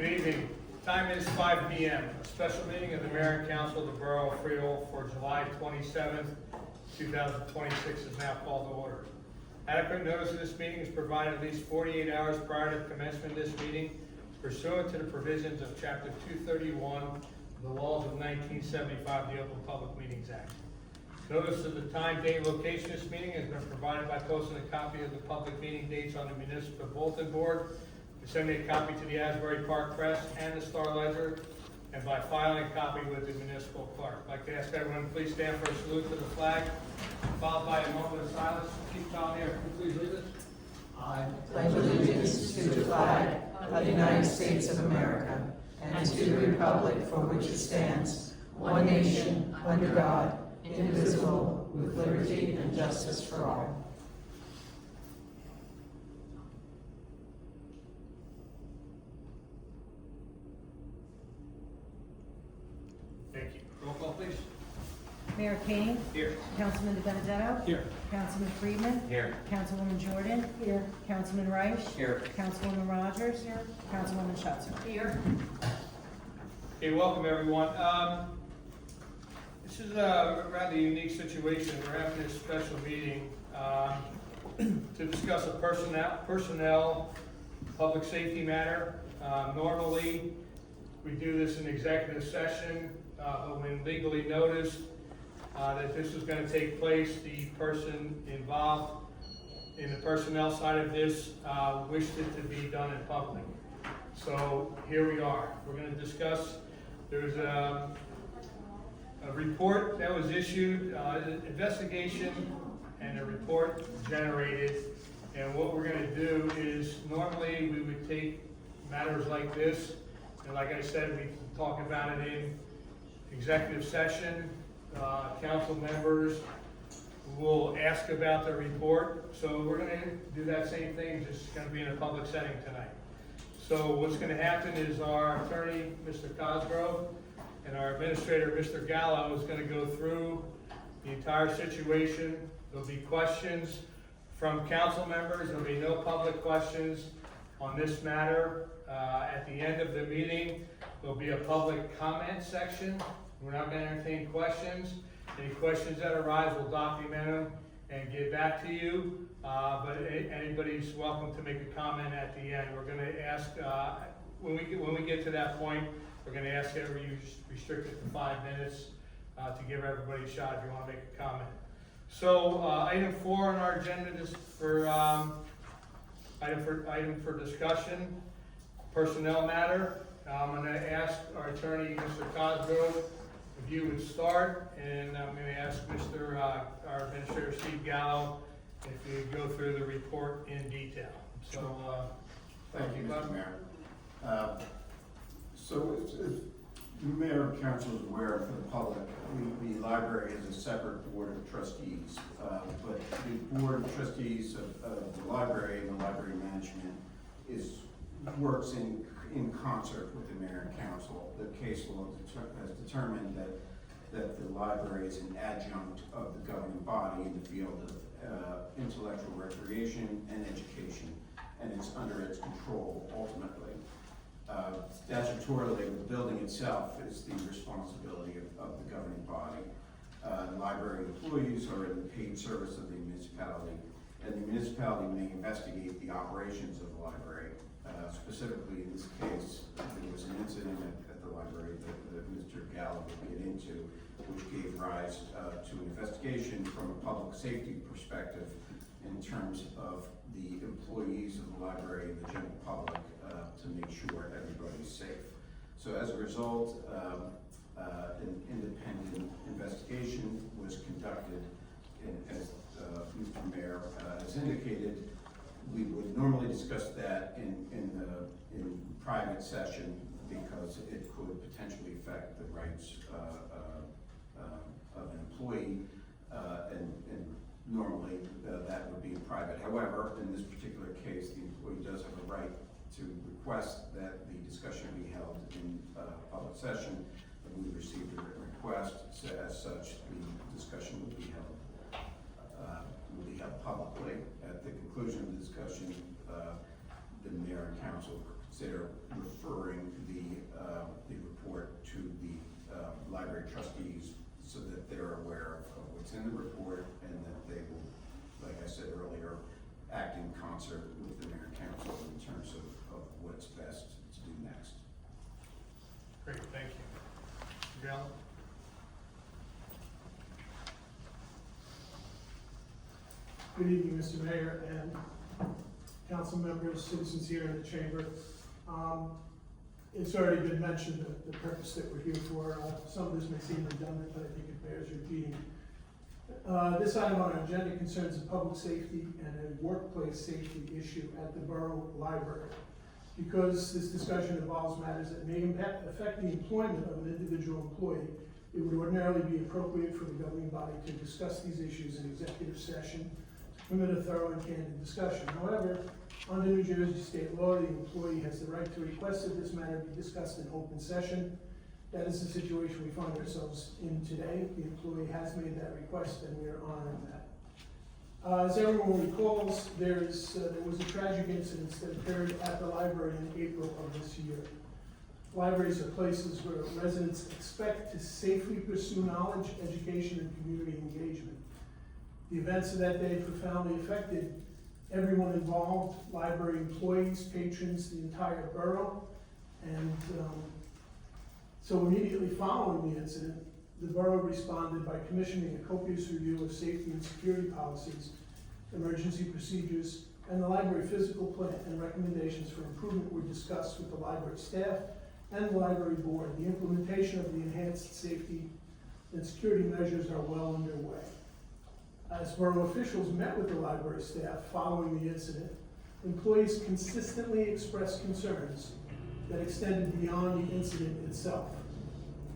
Good evening. Time is 5 p.m. A special meeting of the Mayor and Council of the Borough of Freehold for July 27th, 2026 is now called to order. Adequate notice of this meeting is provided at least 48 hours prior to the commencement of this meeting pursuant to the provisions of Chapter 231 of the laws of 1975, the Open Public Meetings Act. Notice of the time, date, and location of this meeting has been provided by posting a copy of the public meeting dates on the municipal bulletin board, disseminate a copy to the Asbury Park Press and the Star Ledger, and by filing a copy with the municipal clerk. I'd like to ask everyone to please stand for a salute to the flag, followed by a moment of silence. Chief Collier, please lead us. I pledge allegiance to the flag of the United States of America and to the republic for which it stands, one nation, under God, indivisible, with liberty and justice for all. Thank you. Roll call, please. Mayor Kane. Here. Councilman DiBenedetto. Here. Councilman Friedman. Here. Councilwoman Jordan. Here. Councilman Reich. Here. Councilwoman Rogers. Here. Councilwoman Schuster. Here. Okay, welcome everyone. This is a rather unique situation. We're having this special meeting to discuss a personnel public safety matter. Normally, we do this in executive session, but when legally noticed that this was going to take place, the person involved in the personnel side of this wished it to be done in public. So here we are. We're going to discuss. There's a report that was issued, investigation and a report generated. And what we're going to do is normally we would take matters like this, and like I said, we talk about it in executive session. Council members will ask about the report. So we're going to do that same thing, just going to be in a public setting tonight. So what's going to happen is our attorney, Mr. Cosgrove, and our administrator, Mr. Gallo, is going to go through the entire situation. There'll be questions from council members. There'll be no public questions on this matter. At the end of the meeting, there'll be a public comment section. We're not going to entertain questions. Any questions that arise, we'll document them and get back to you. But anybody's welcome to make a comment at the end. We're going to ask, when we get to that point, we're going to ask that you restrict it to 5 minutes to give everybody a shot if you want to make a comment. So item 4 on our agenda is for item for discussion, personnel matter. I'm going to ask our attorney, Mr. Cosgrove, if you would start, and I'm going to ask our administrator, Steve Gallo, if you would go through the report in detail. So, Thank you, Mr. Mayor. So as the Mayor and Council is aware, for the public, the library has a separate board of trustees. But the board of trustees of the library and the library management works in concert with the Mayor and Council. The case law has determined that the library is an adjunct of the governing body in the field of intellectual recreation and education, and it's under its control ultimately. Statutorily, the building itself is the responsibility of the governing body. Library employees are in the paid service of the municipality, and the municipality may investigate the operations of the library. Specifically in this case, there was an incident at the library that Mr. Gallo will get into, which gave rise to an investigation from a public safety perspective in terms of the employees of the library and the general public to make sure everybody's safe. So as a result, an independent investigation was conducted, and as Mr. Mayor has indicated, we would normally discuss that in private session because it could potentially affect the rights of an employee, and normally that would be in private. However, in this particular case, the employee does have a right to request that the discussion be held in public session, and we received a written request. So as such, the discussion would be held publicly. At the conclusion of the discussion, the mayor and council consider referring the report to the library trustees so that they're aware of what's in the report and that they will, like I said earlier, act in concert with the mayor and council in terms of what's best to do next. Great, thank you. Miguel? Good evening, Mr. Mayor and council members, citizens here in the chamber. It's already been mentioned the purpose that we're here for. Some of this may seem redundant, but I think it bears repeating. This item on our agenda concerns a public safety and a workplace safety issue at the Borough Library. Because this discussion involves matters that may affect the employment of an individual employee, it would ordinarily be appropriate for the governing body to discuss these issues in executive session to permit a thorough and candid discussion. However, under New Jersey state law, the employee has the right to request that this matter be discussed in open session. That is the situation we find ourselves in today. The employee has made that request and we are honoring that. As everyone recalls, there was a tragic incident that occurred at the library in April of this year. Libraries are places where residents expect to safely pursue knowledge, education, and community engagement. The events of that day profoundly affected everyone involved, library employees, patrons, the entire borough, and so immediately following the incident, the borough responded by commissioning a copious review of safety and security policies, emergency procedures, and the library physical plan and recommendations for improvement were discussed with the library staff and the library board. The implementation of the enhanced safety and security measures are well underway. As borough officials met with the library staff following the incident, employees consistently expressed concerns that extended beyond the incident itself.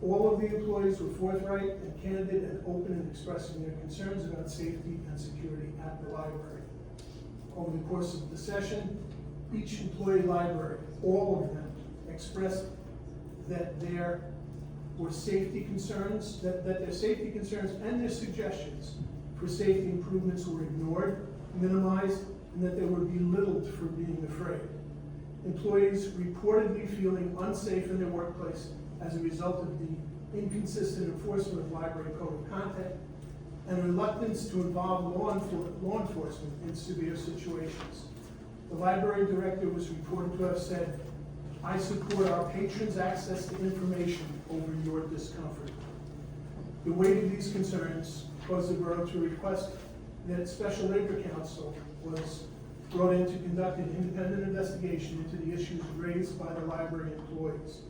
All of the employees were forthright and candid and open in expressing their concerns about safety and security at the library. Over the course of the session, each employee library, all of them, expressed that there were safety concerns, that their safety concerns and their suggestions for safety improvements were ignored, minimized, and that they were belittled for being afraid. Employees reportedly feeling unsafe in their workplace as a result of the inconsistent enforcement of library code of conduct and reluctance to involve law enforcement in severe situations. The library director was reported to have said, "I support our patrons' access to information over your discomfort." The weight of these concerns caused the borough to request that Special Labor Council was brought in to conduct an independent investigation into the issues raised by the library employees.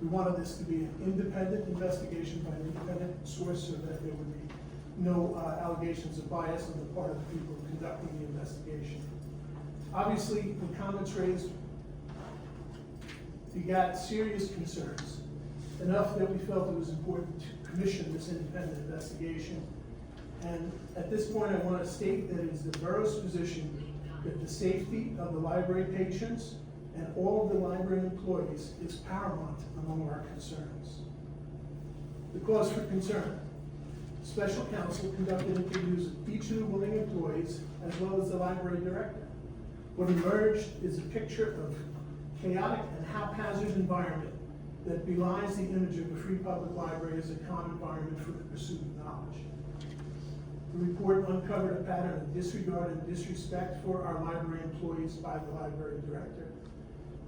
We wanted this to be an independent investigation by an independent source so that there would be no allegations of bias on the part of the people conducting the investigation. Obviously, the comments raised begat serious concerns, enough that we felt it was important to commission this independent investigation. And at this point, I want to state that it is the borough's position that the safety of the library patrons and all of the library employees is paramount among our concerns. The cause for concern. Special counsel conducted interviews of each of the willing employees as well as the library director. What emerged is a picture of chaotic and haphazard environment that belies the image of a free public library as a calm environment for the pursuit of knowledge. The report uncovered a pattern of disregard and disrespect for our library employees by the library director.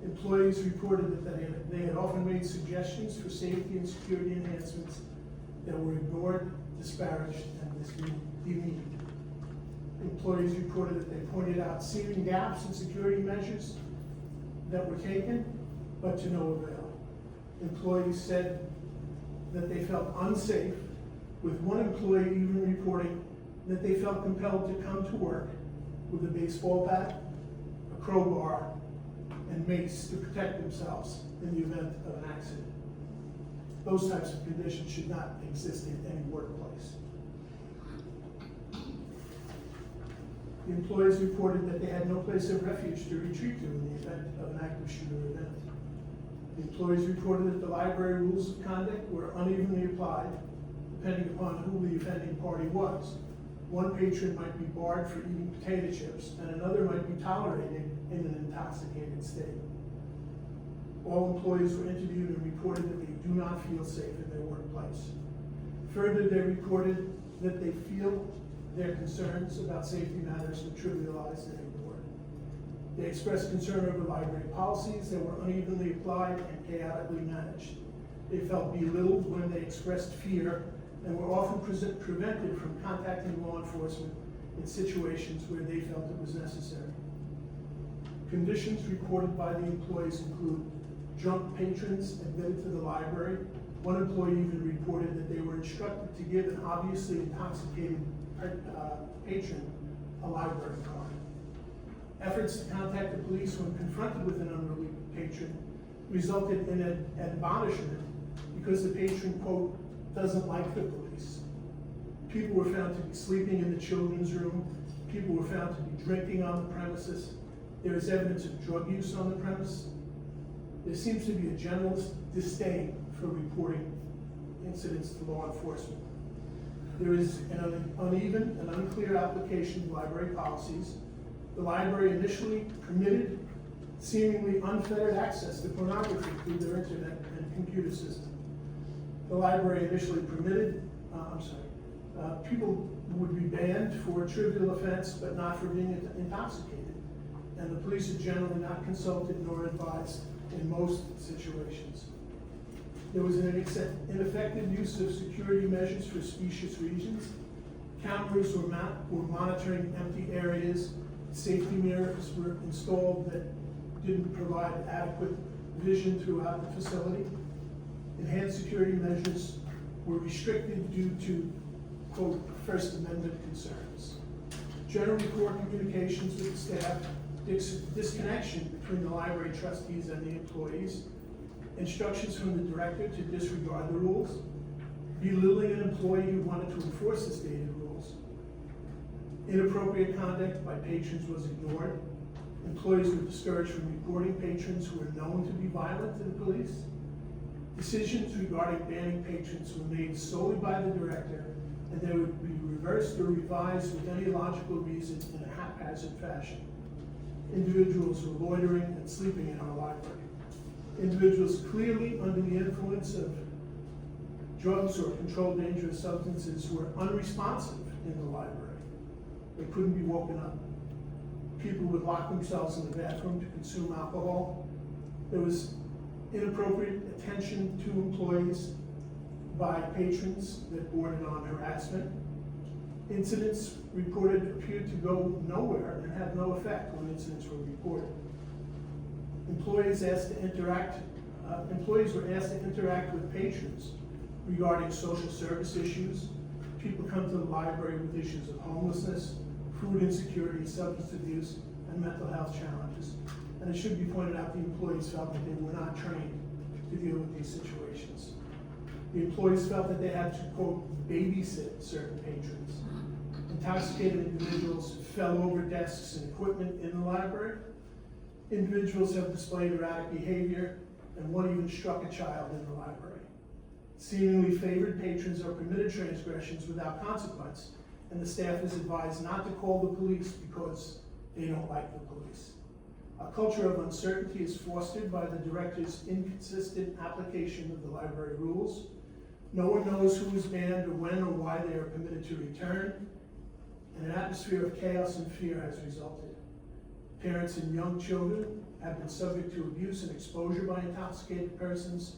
Employees reported that they had often made suggestions for safety and security enhancements that were ignored, disparaged, and demeaned. Employees reported that they pointed out seeming gaps in security measures that were taken, but to no avail. Employees said that they felt unsafe, with one employee even reporting that they felt compelled to come to work with a baseball bat, a crowbar, and mace to protect themselves in the event of an accident. Those types of conditions should not exist in any workplace. The employees reported that they had no place of refuge to retreat to in the event of an active shooter event. The employees reported that the library rules of conduct were unevenly applied, depending upon who the offending party was. One patron might be barred for eating potato chips, and another might be tolerated in an intoxicated state. All employees were interviewed and reported that they do not feel safe in their workplace. Further, they reported that they feel their concerns about safety matters were trivialized and ignored. They expressed concern over library policies that were unevenly applied and chaotically managed. They felt belittled when they expressed fear and were often prevented from contacting law enforcement in situations where they felt it was necessary. Conditions reported by the employees include drunk patrons admitted to the library. One employee even reported that they were instructed to give an obviously intoxicated patron a library card. Efforts to contact the police when confronted with an unruly patron resulted in an admonishment because the patron, quote, doesn't like the police. People were found to be sleeping in the children's room. People were found to be drinking on the premises. There is evidence of drug use on the premise. There seems to be a general disdain for reporting incidents to law enforcement. There is an uneven and unclear application of library policies. The library initially permitted seemingly unfettered access to pornography through their internet and computer system. The library initially permitted, people would be banned for a trivial offense, but not for being intoxicated. And the police are generally not consulted nor advised in most situations. There was an ineffective use of security measures for specious regions. Cameras were monitoring empty areas. Safety mirrors were installed that didn't provide adequate vision throughout the facility. Enhanced security measures were restricted due to, quote, First Amendment concerns. Generally poor communications with the staff, disconnection between the library trustees and the employees, instructions from the director to disregard the rules, belittling an employee who wanted to enforce the stated rules. Inappropriate conduct by patrons was ignored. Employees were discouraged from reporting patrons who were known to be violent to the police. Decisions regarding banning patrons were made solely by the director, and they would be reversed or revised with any logical reason in a haphazard fashion. Individuals were loitering and sleeping in our library. Individuals clearly under the influence of drugs or controlled dangerous substances were unresponsive in the library. They couldn't be woken up. People would lock themselves in the bathroom to consume alcohol. There was inappropriate attention to employees by patrons that bordered on harassment. Incidents reported appeared to go nowhere and had no effect when incidents were reported. Employees were asked to interact with patrons regarding social service issues. People come to the library with issues of homelessness, food insecurity, substance abuse, and mental health challenges. And it should be pointed out the employees felt that they were not trained to deal with these situations. The employees felt that they had to, quote, babysit certain patrons. Intoxicated individuals fell over desks and equipment in the library. Individuals have displayed erratic behavior, and one even struck a child in the library. Seemingly favored patrons are permitted transgressions without consequence, and the staff is advised not to call the police because they don't like the police. A culture of uncertainty is fostered by the director's inconsistent application of the library rules. No one knows who is banned or when or why they are permitted to return, and an atmosphere of chaos and fear has resulted. Parents and young children have been subject to abuse and exposure by intoxicated persons.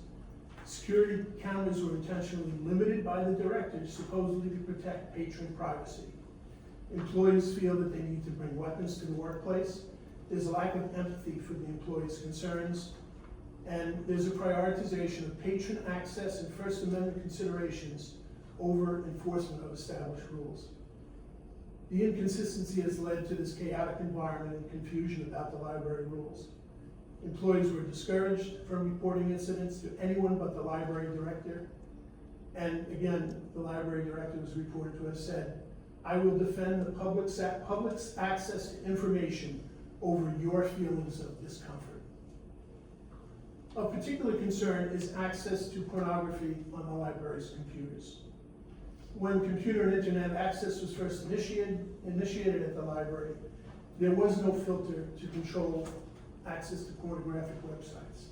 Security cameras were intentionally limited by the director, supposedly to protect patron privacy. Employees feel that they need to bring weapons to the workplace. There's a lack of empathy for the employees' concerns, and there's a prioritization of patron access and First Amendment considerations over enforcement of established rules. The inconsistency has led to this chaotic environment and confusion about the library rules. Employees were discouraged from reporting incidents to anyone but the library director. And again, the library director was reported to have said, "I will defend the public's access to information over your feelings of discomfort." Of particular concern is access to pornography on the library's computers. when computer and internet access was first initiated at the library, there was no filter to control access to pornographic websites.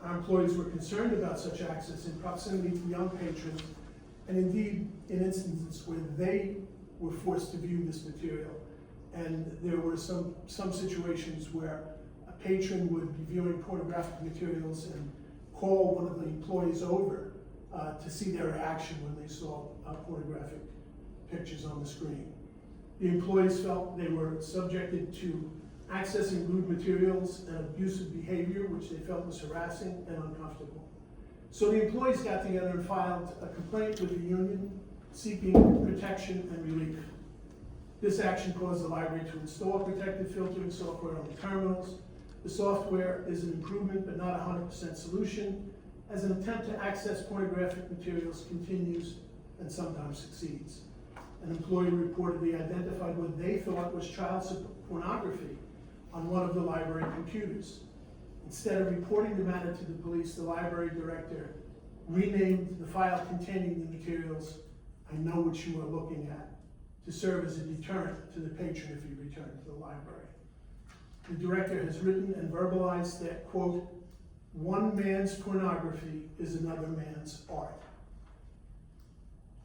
Our employees were concerned about such access in proximity to young patrons, and indeed in instances where they were forced to view this material. And there were some situations where a patron would be viewing pornographic materials and call one of the employees over to see their reaction when they saw pornographic pictures on the screen. The employees felt they were subjected to accessing lewd materials and abusive behavior, which they felt was harassing and uncomfortable. So the employees got together and filed a complaint with the union seeking protection and relief. This action caused the library to install protective filtering software on the terminals. The software is an improvement but not a 100% solution, as an attempt to access pornographic materials continues and sometimes succeeds. An employee reportedly identified what they thought was child pornography on one of the library computers. Instead of reporting the matter to the police, the library director renamed the file containing the materials "I know what you are looking at," to serve as a deterrent to the patron if he returned to the library. The director has written and verbalized that, quote, "One man's pornography is another man's art,"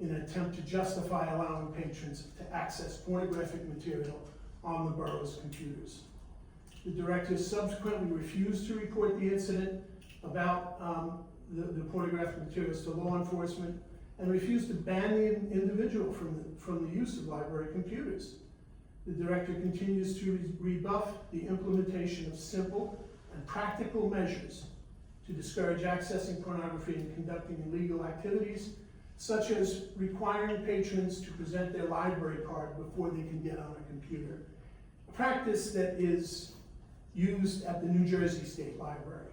in an attempt to justify allowing patrons to access pornographic material on the borough's computers. The director subsequently refused to report the incident about the pornographic materials to law enforcement, and refused to ban the individual from the use of library computers. The director continues to rebuff the implementation of simple and practical measures to discourage accessing pornography and conducting illegal activities, such as requiring patrons to present their library card before they can get on a computer, a practice that is used at the New Jersey State Library.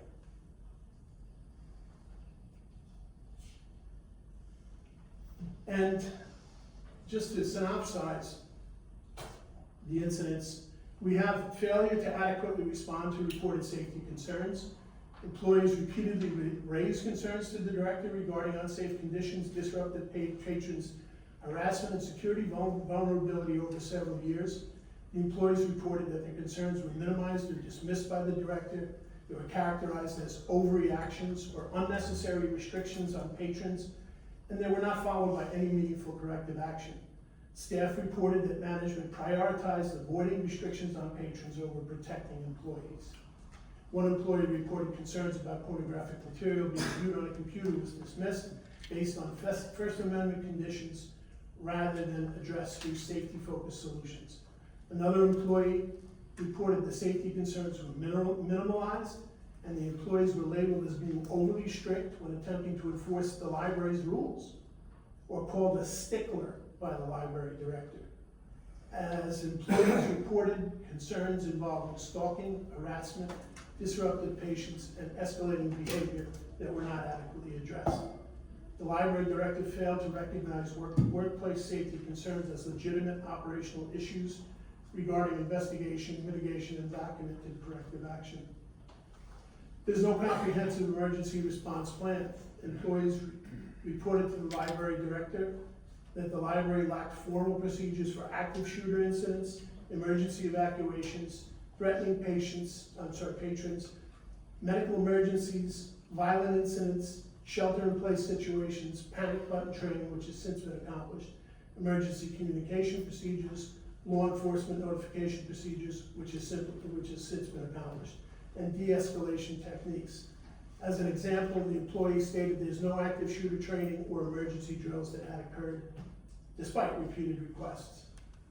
And just to synopsize the incidents, we have failure to adequately respond to reported safety concerns. Employees repeatedly raised concerns to the director regarding unsafe conditions, disrupted patrons' harassment and security vulnerability over several years. The employees reported that their concerns were minimized or dismissed by the director. They were characterized as overreactions or unnecessary restrictions on patrons, and they were not followed by any meaningful corrective action. Staff reported that management prioritized avoiding restrictions on patrons over protecting employees. One employee reported concerns about pornographic material being viewed on a computer was dismissed based on First Amendment conditions rather than addressed through safety-focused solutions. Another employee reported the safety concerns were minimalized, and the employees were labeled as being overly strict when attempting to enforce the library's rules, or called a stickler by the library director. As employees reported concerns involving stalking, harassment, disrupted patients, and escalating behavior that were not adequately addressed. The library director failed to recognize workplace safety concerns as legitimate operational issues regarding investigation, mitigation, and documented corrective action. There's no comprehensive emergency response plan. Employees reported to the library director that the library lacked formal procedures for active shooter incidents, emergency evacuations, threatening patrons, medical emergencies, violent incidents, shelter-in-place situations, panic button training, which has since been accomplished, emergency communication procedures, law enforcement notification procedures, which has since been accomplished, and de-escalation techniques. As an example, the employee stated there's no active shooter training or emergency drills that had occurred, despite repeated requests.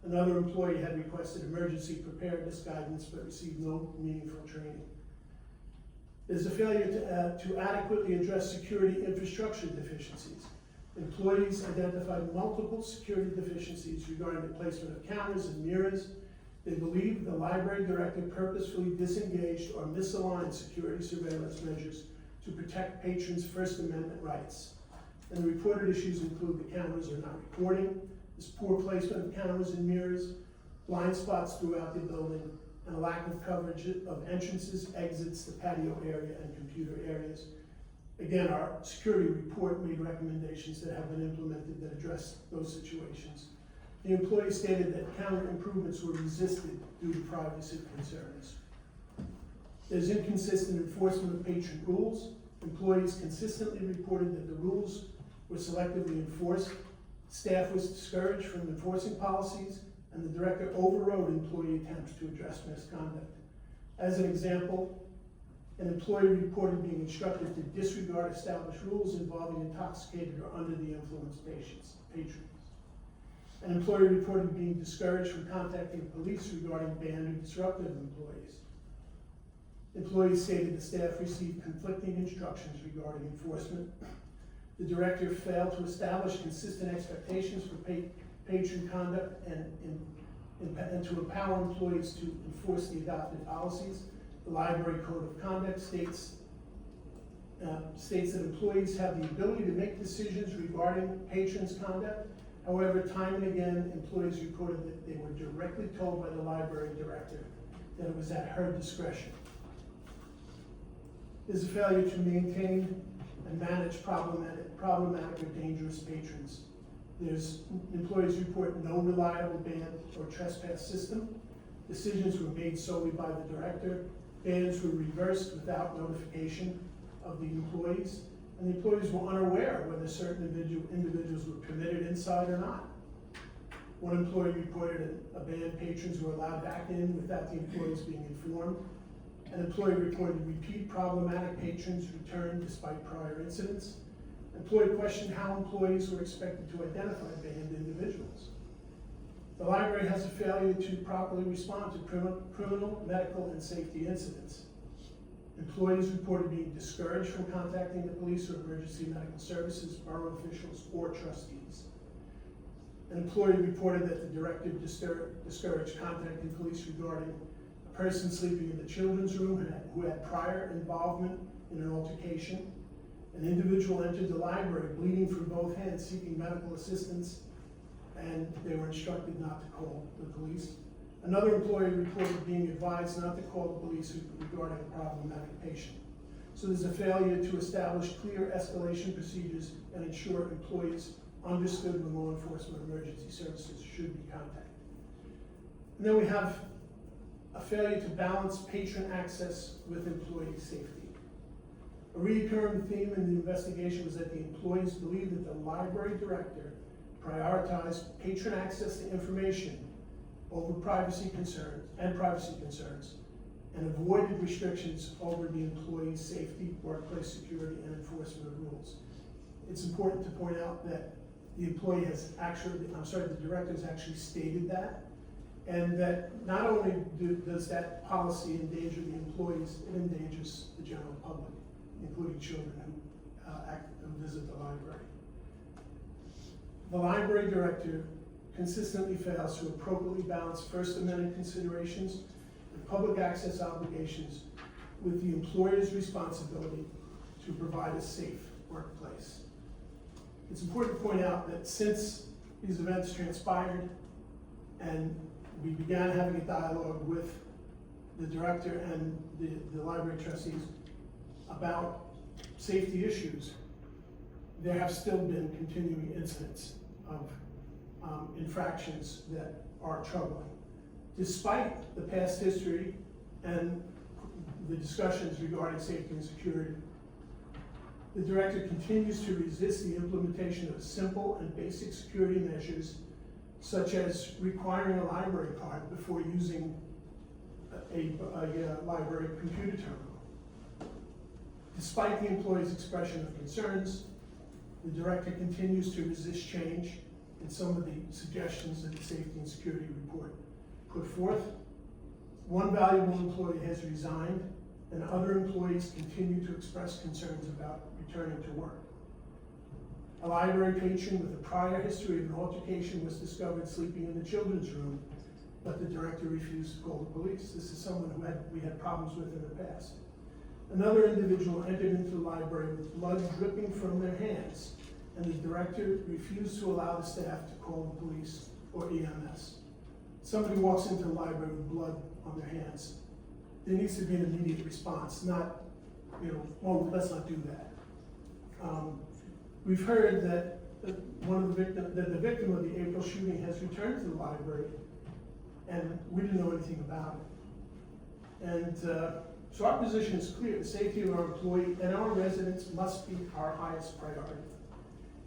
Another employee had requested emergency preparedness guidance but received no meaningful training. There's a failure to adequately address security infrastructure deficiencies. Employees identified multiple security deficiencies regarding the placement of cameras and mirrors. They believe the library director purposefully disengaged or misaligned security surveillance measures to protect patrons' First Amendment rights. And the reported issues include the cameras are not recording, there's poor placement of cameras and mirrors, blind spots throughout the building, and a lack of coverage of entrances, exits, the patio area, and computer areas. Again, our security report made recommendations that have been implemented that address those situations. The employee stated that counter improvements were resisted due to privacy concerns. There's inconsistent enforcement of patron rules. Employees consistently reported that the rules were selectively enforced. Staff was discouraged from enforcing policies, and the director overrode employee attempts to address misconduct. As an example, an employee reported being instructed to disregard established rules involving intoxicated or under the influence patrons. An employee reported being discouraged from contacting police regarding banned or disruptive employees. Employees stated the staff received conflicting instructions regarding enforcement. The director failed to establish consistent expectations for patron conduct and to empower employees to enforce the adopted policies. The library code of conduct states that employees have the ability to make decisions regarding patrons' conduct. However, time and again, employees reported that they were directly told by the library director that it was at her discretion. There's a failure to maintain and manage problematic or dangerous patrons. There's employees report no reliable ban or trespass system. Decisions were made solely by the director. Bans were reversed without notification of the employees, and the employees were unaware whether certain individuals were permitted inside or not. One employee reported a ban patrons were allowed back in without the employees being informed. An employee reported repeat problematic patrons returned despite prior incidents. An employee questioned how employees were expected to identify banned individuals. The library has a failure to properly respond to criminal, medical, and safety incidents. Employees reported being discouraged from contacting the police or emergency medical services, borough officials, or trustees. An employee reported that the director discouraged contacting police regarding a person sleeping in the children's room who had prior involvement in an altercation. An individual entered the library bleeding from both hands, seeking medical assistance, and they were instructed not to call the police. Another employee reported being advised not to call the police regarding a problematic patient. So there's a failure to establish clear escalation procedures and ensure employees understood when law enforcement emergency services should be contacted. And then we have a failure to balance patron access with employee safety. A recurring theme in the investigation was that the employees believed that the library director prioritized patron access to information over privacy concerns, and avoided restrictions over the employee's safety, workplace security, and enforcement of rules. It's important to point out that the employee has actually, the director has actually stated that, and that not only does that policy endanger the employees, it endangers the general public, including children who visit the library. The library director consistently fails to appropriately balance First Amendment considerations and public access obligations with the employer's responsibility to provide a safe workplace. It's important to point out that since these events transpired and we began having a dialogue with the director and the library trustees about safety issues, there have still been continuing incidents of infractions that are troubling. Despite the past history and the discussions regarding safety and security, the director continues to resist the implementation of simple and basic security measures, such as requiring a library card before using a library computer terminal. Despite the employee's expression of concerns, the director continues to resist change in some of the suggestions that the safety and security report put forth. One valuable employee has resigned, and other employees continue to express concerns about returning to work. A library patron with a prior history of an altercation was discovered sleeping in the children's room, but the director refused to call the police. This is someone who we had problems with in the past. Another individual entered into the library with blood dripping from their hands, and the director refused to allow the staff to call the police or EMS. Somebody walks into the library with blood on their hands. There needs to be an immediate response, not, oh, let's not do that. We've heard that the victim of the April shooting has returned to the library, and we didn't know anything about it. And so our position is clear: the safety of our employee and our residents must be our highest priority.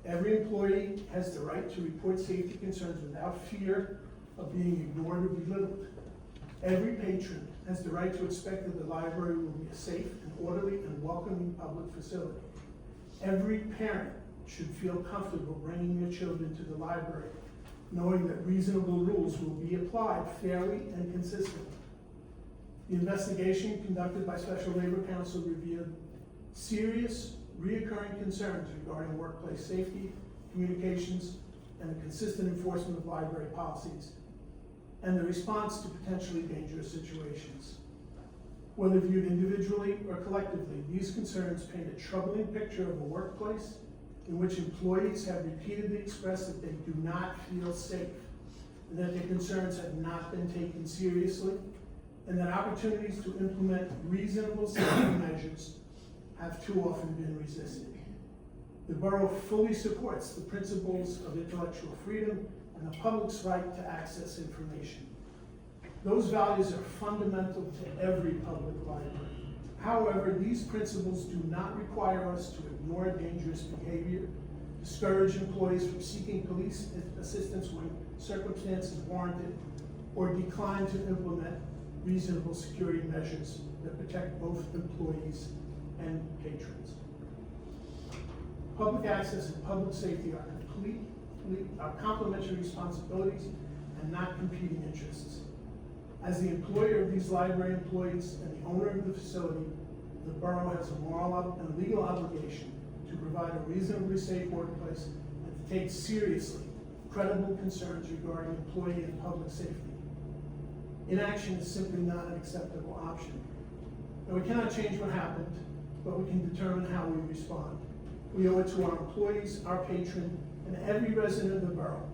Every employee has the right to report safety concerns without fear of being ignored or belittled. Every patron has the right to expect that the library will be a safe and orderly and welcoming public facility. Every parent should feel comfortable bringing their children to the library, knowing that reasonable rules will be applied fairly and consistently. The investigation conducted by Special Labor Council revealed serious, reoccurring concerns regarding workplace safety, communications, and the consistent enforcement of library policies, and the response to potentially dangerous situations. Whether viewed individually or collectively, these concerns paint a troubling picture of a workplace in which employees have repeatedly expressed that they do not feel safe, and that their concerns have not been taken seriously, and that opportunities to implement reasonable safety measures have too often been resisted. The borough fully supports the principles of intellectual freedom and the public's right to access information. Those values are fundamental to every public library. However, these principles do not require us to ignore dangerous behavior, discourage employees from seeking police assistance when circumstances warrant it, or decline to implement reasonable security measures that protect both employees and patrons. Public access and public safety are complementary responsibilities and not competing interests. As the employer of these library employees and the owner of the facility, the borough has a moral and legal obligation to provide a reasonably safe workplace and to take seriously credible concerns regarding employee and public safety. Inaction is simply not an acceptable option. Now, we cannot change what happened, but we can determine how we respond. We owe it to our employees, our patron, and every resident of the borough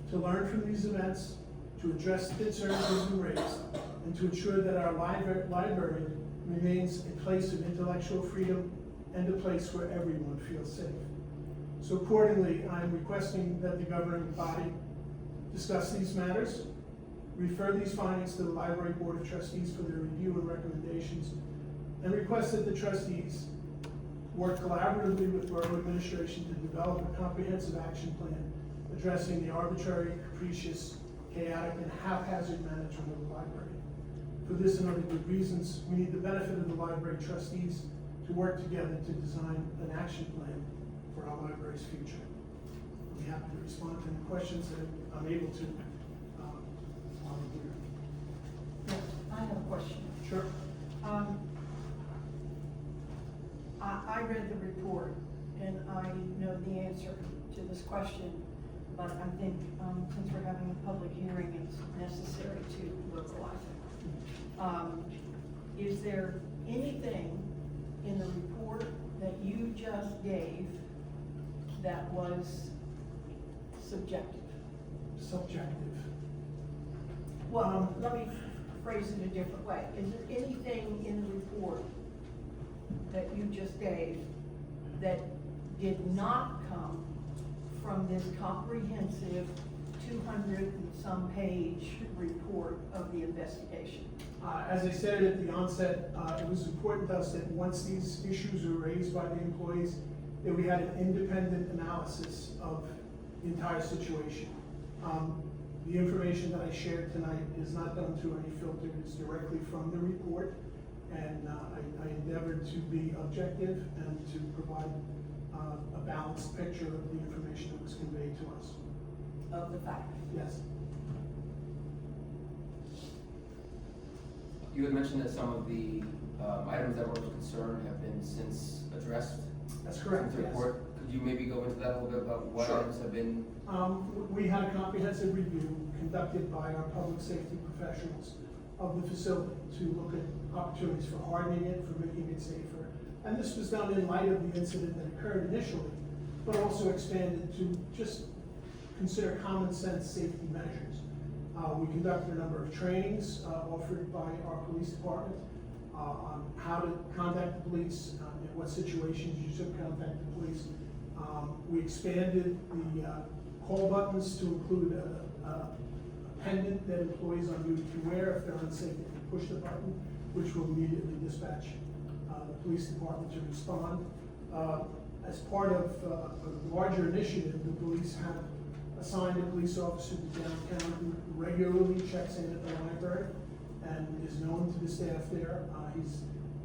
to learn from these events, to address the concerns that have been raised, and to ensure that our library remains a place of intellectual freedom and a place where everyone feels safe. So accordingly, I am requesting that the governing body discuss these matters, refer these findings to the Library Board of Trustees for their review and recommendations, and request that the trustees work collaboratively with borough administration to develop a comprehensive action plan addressing the arbitrary, capricious, chaotic, and haphazard management of the library. For this and other good reasons, we need the benefit of the library trustees to work together to design an action plan for our library's future. I'll be happy to respond to any questions that I'm able to while I'm here. Yes, I have a question. Sure. I read the report and I know the answer to this question, but I think since we're having a public hearing, it's necessary to localize it. Is there anything in the report that you just gave that was subjective? Subjective. Well, let me phrase it a different way. Is there anything in the report that you just gave that did not come from this comprehensive 200 and some page report of the investigation? As I said at the onset, it was important to us that once these issues were raised by the employees, that we had an independent analysis of the entire situation. The information that I shared tonight is not done through any filter, it's directly from the report. And I endeavored to be objective and to provide a balanced picture of the information that was conveyed to us. Of the facts? Yes. You had mentioned that some of the items that were of concern have been since addressed. That's correct, Since the yes. report. Could you maybe go into that a little bit about what Sure. items have been? We had a comprehensive review conducted by our public safety professionals of the facility to look at opportunities for hardening it, for making it safer. And this was done in light of the incident that occurred initially, but also expanded to just consider common sense safety measures. We conducted a number of trainings offered by our police department. on how to contact the police, in what situations you should contact the police. We expanded the call buttons to include a pendant that employees on duty can wear. If they're unsafe, they can push the button, which will immediately dispatch the police department to respond. As part of a larger initiative, the police have assigned a police officer to downtown who regularly checks in at the library and is known to the staff there. He's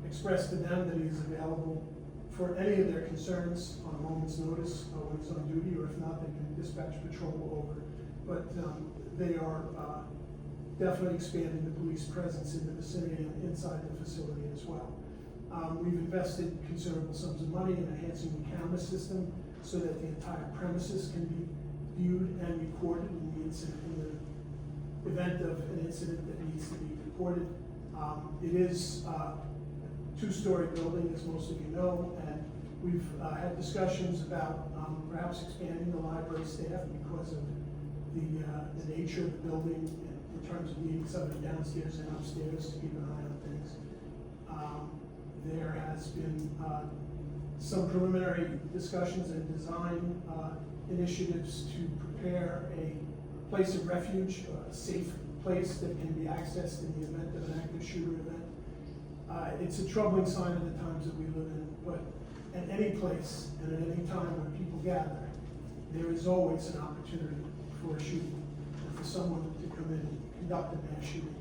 expressed to them that he's available for any of their concerns on a moment's notice when he's on duty, or if not, they can dispatch patrol over. But they are definitely expanding the police presence in the vicinity and inside the facility as well. We've invested considerable sums of money in enhancing the camera system so that the entire premises can be viewed and recorded in the event of an incident that needs to be reported. It is a two-story building, as most of you know, and we've had discussions about perhaps expanding the library staff because of the nature of the building in terms of needing somebody downstairs and upstairs to keep an eye on things. There has been some preliminary discussions and design initiatives to prepare a place of refuge, a safe place that can be accessed in the event of an active shooter event. It's a troubling sign of the times that we live in, but at any place and at any time when people gather, there is always an opportunity for a shooting, and for someone to come in and conduct a mass shooting.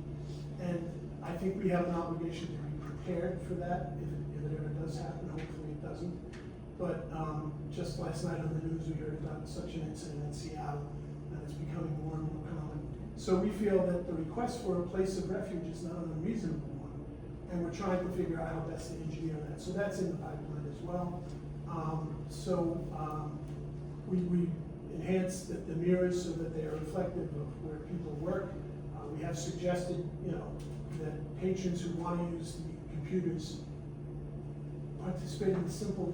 And I think we have an obligation to be prepared for that if it ever does happen. Hopefully it doesn't. But just last night on the news, we heard about such an incident in Seattle, and it's becoming more and more common. So we feel that the request for a place of refuge is not an unreasonable one, and we're trying to figure out how best to engineer that. So that's in the pipeline as well. We enhanced the mirrors so that they are reflective of where people work. We have suggested, that patrons who want to use the computers participate in the simple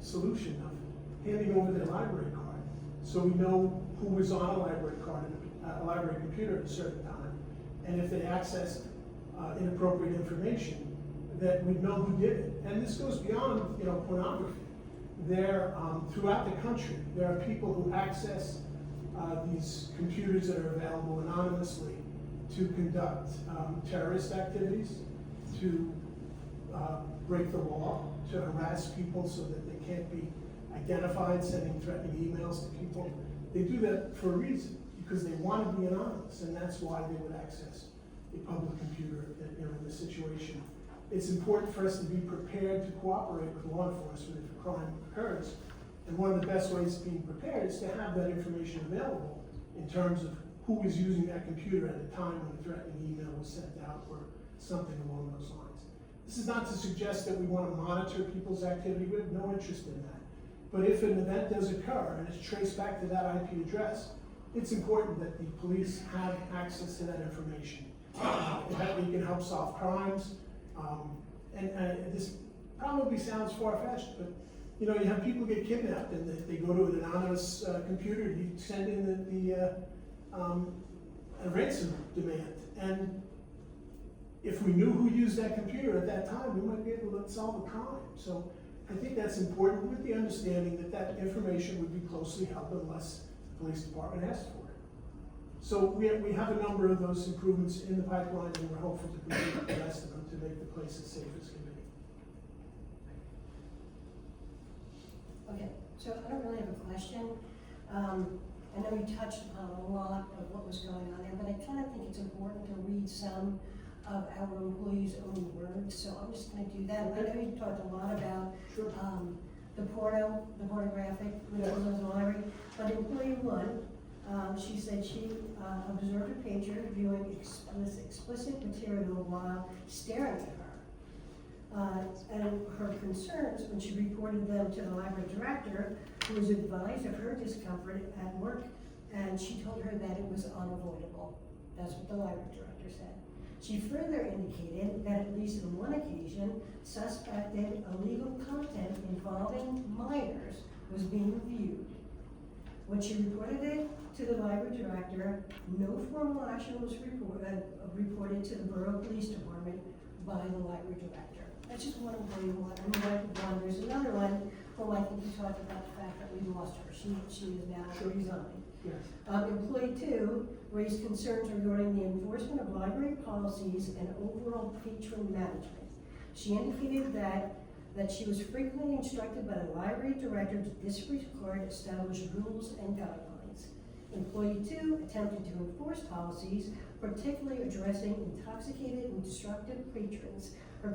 solution of handing over their library card, so we know who was on a library card, a library computer at a certain time, and if they accessed inappropriate information, that we know who did it. And this goes beyond, pornography. There, throughout the country, there are people who access these computers that are available anonymously to conduct terrorist activities, to break the law, to harass people so that they can't be identified, sending threatening emails to people. They do that for a reason, because they want to be anonymous, and that's why they would access a public computer in this situation. It's important for us to be prepared to cooperate with law enforcement if a crime occurs. And one of the best ways of being prepared is to have that information available in terms of who was using that computer at a time when a threatening email was sent out or something along those lines. This is not to suggest that we want to monitor people's activity. We have no interest in that. But if an event does occur and it's traced back to that IP address, it's important that the police have access to that information. We can help solve crimes. And this probably sounds far-fetched, but you have people get kidnapped and they go to an anonymous computer. You send in a ransom demand, and if we knew who used that computer at that time, we might be able to solve a crime. So I think that's important, with the understanding that that information would be closely held unless the police department asked for it. So we have a number of those improvements in the pipeline, and we're hopeful to complete the rest of them to make the place as safe as can be. Okay, so I don't really have a question. I know you touched upon a lot of what was going on there, but I kind of think it's important to read some of our employees' own words, so I'm just going to do that. I know you talked a lot about the pornographic materials in the library, but employee one, she said she observed a patron viewing explicit material while staring at her. And her concerns, when she reported them to the library director, who was advised of her discomfort at work, and she told her that it was unavoidable. That's what the library director said. She further indicated that at least on one occasion, suspected illegal content involving minors was being viewed. When she reported it to the library director, no formal action was reported to the Borough Police Department by the library director. That's just one of one. There's another one, who I think you talked about the fact that we lost her. She is now resigned. Yes. Employee 2 raised concerns regarding the enforcement of library policies and overall patron management. She indicated that she was frequently instructed by the library director to disregard established rules and guidelines. Employee 2 attempted to enforce policies, particularly addressing intoxicated and disruptive patrons. Her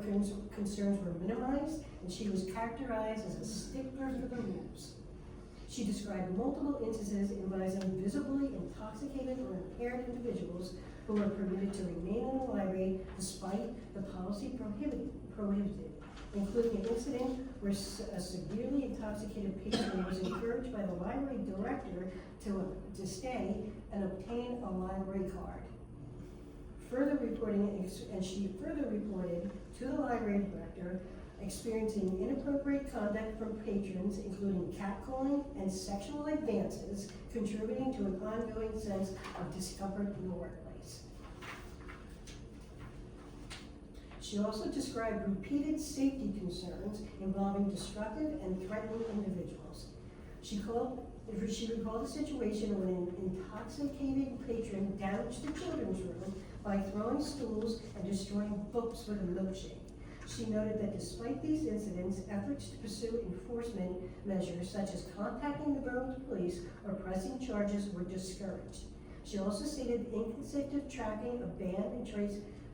concerns were minimized, and she was characterized as a stickler for the rules. She described multiple instances involving visibly intoxicated or impaired individuals who were permitted to remain in the library despite the policy prohibited, including an incident where a severely intoxicated patron was encouraged by the library director to stay and obtain a library card. She further reported to the library director experiencing inappropriate conduct from patrons, including catcalling and sexual advances, contributing to an ongoing sense of discomfort in the workplace. She also described repeated safety concerns involving destructive and threatening individuals. She recalled a situation when an intoxicated patron damaged the children's room by throwing stools and destroying books with a milkshake. She noted that despite these incidents, efforts to pursue enforcement measures such as contacting the borough police or pressing charges were discouraged. She also stated inconsistent tracking of banned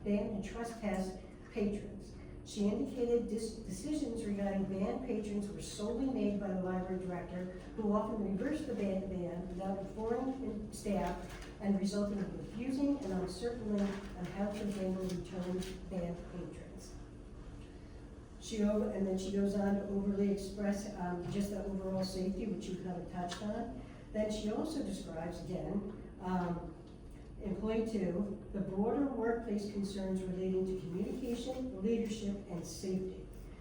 and trespass patrons. She indicated decisions regarding banned patrons were solely made by the library director, who often reversed the ban without informing staff and resulting in confusing and uncertainty on how to handle returned banned patrons. And then she goes on to overly express just the overall safety, which you kind of touched on. Then she also describes, again, employee 2, the broader workplace concerns relating to communication, leadership, and safety.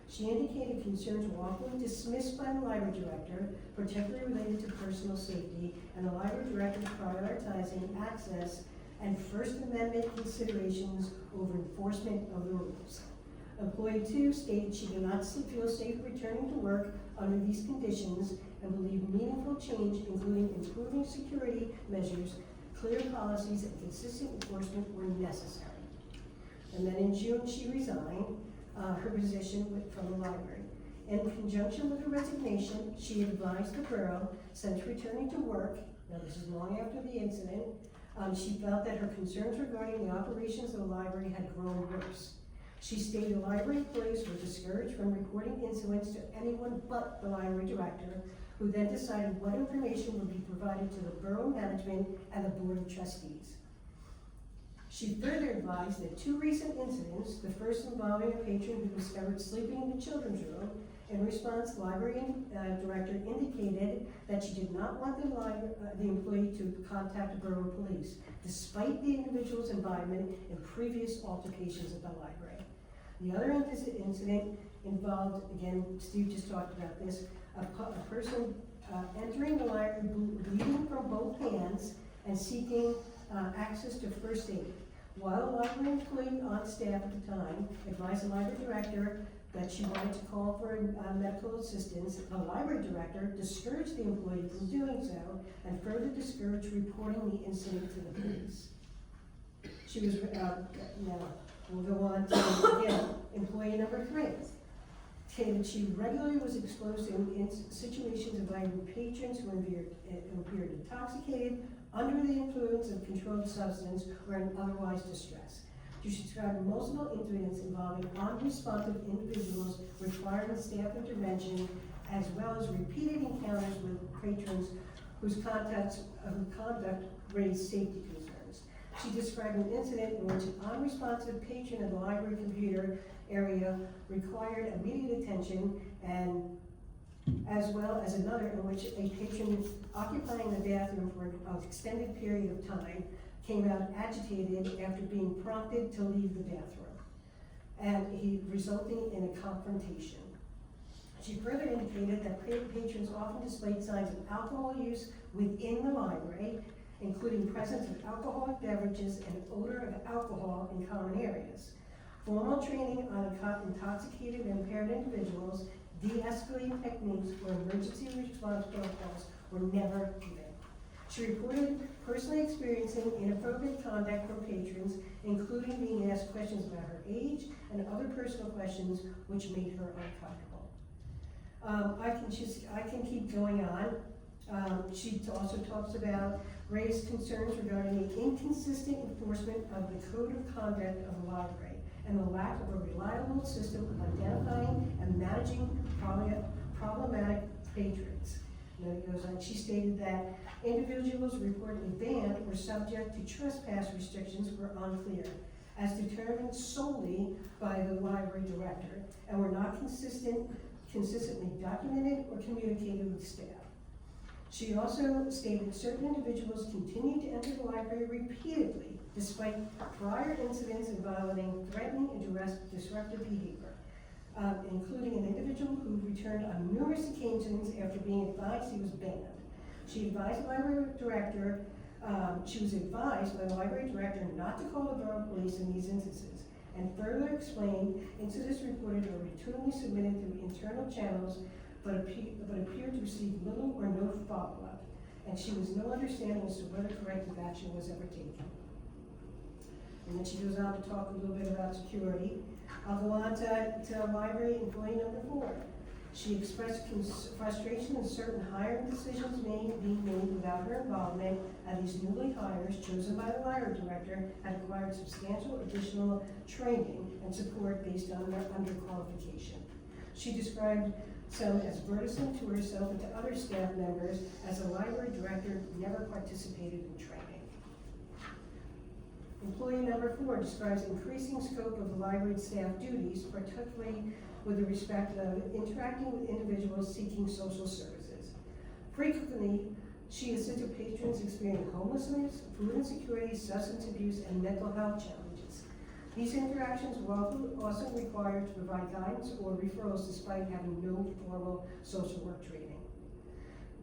She indicated concerns were often dismissed by the library director, particularly related to personal safety, and the library director prioritizing access and First Amendment considerations over enforcement of the rules. Employee 2 stated she did not feel safe returning to work under these conditions and believed meaningful change, including improving security measures, clear policies, and consistent enforcement were necessary. And then in June, she resigned her position from the library. In conjunction with her resignation, she advised the borough, since returning to work, now this is long after the incident, she felt that her concerns regarding the operations of the library had grown worse. She stated library employees were discouraged from reporting incidents to anyone but the library director, who then decided what information would be provided to the borough management and the board of trustees. She further advised that 2 recent incidents, the first involving a patron who was discovered sleeping in the children's room. In response, the library director indicated that she did not want the employee to contact the borough police, despite the individual's involvement in previous altercations at the library. The other incident involved, again, Steve just talked about this, a person entering the library bleeding from both hands and seeking access to first aid. While a library employee on staff at the time advised the library director that she wanted to call for medical assistance, the library director discouraged the employee from doing so and further discouraged reporting the incident to the police. She was, now we'll go on to, again, employee number 3. Stated she regularly was exposed to situations involving patrons who appeared intoxicated, under the influence of controlled substance, or in otherwise distress. She described multiple incidents involving unresponsive individuals requiring staff intervention, as well as repeated encounters with patrons whose conduct raised safety concerns. She described an incident in which an unresponsive patron of the library computer area required immediate attention, and as well as another in which a patron occupying the bathroom for an extended period of time came out agitated after being prompted to leave the bathroom, and resulting in a confrontation. She further indicated that patrons often displayed signs of alcohol use within the library, including presence of alcoholic beverages and odor of alcohol in common areas. Formal training on intoxicated and impaired individuals, de-escalating techniques, or emergency response protocols were never given. She reported personally experiencing inappropriate conduct from patrons, including being asked questions about her age and other personal questions which made her uncomfortable. I can keep going on. She also talks about raised concerns regarding the inconsistent enforcement of the code of conduct of the library and the lack of a reliable system of identifying and managing problematic patrons. And then it goes on, she stated that individuals reportedly banned or subject to trespass restrictions were unclear, as determined solely by the library director, and were not consistently documented or communicated with staff. She also stated certain individuals continued to enter the library repeatedly, despite prior incidents involving threatening and disruptive behavior, including an individual who returned on numerous occasions after being advised he was banned. She was advised by the library director not to call the borough police in these instances, and further explained incidents reported are routinely submitted through internal channels, but appeared to receive little or no follow-up, and she was no understanding as to whether corrective action was ever taken. And then she goes on to talk a little bit about security. I'll go on to library employee number 4. She expressed frustration in certain hiring decisions being made without her involvement, and these newly hires, chosen by the library director, had acquired substantial additional training and support based on their underqualification. She described some as burdensome to herself and to other staff members, as the library director never participated in training. Employee number 4 describes increasing scope of the library staff duties, particularly with respect of interacting with individuals seeking social services. Frequently, she assisted patrons experiencing homelessness, food insecurity, substance abuse, and mental health challenges. These interactions were also required to provide guidance or referrals despite having no formal social work training.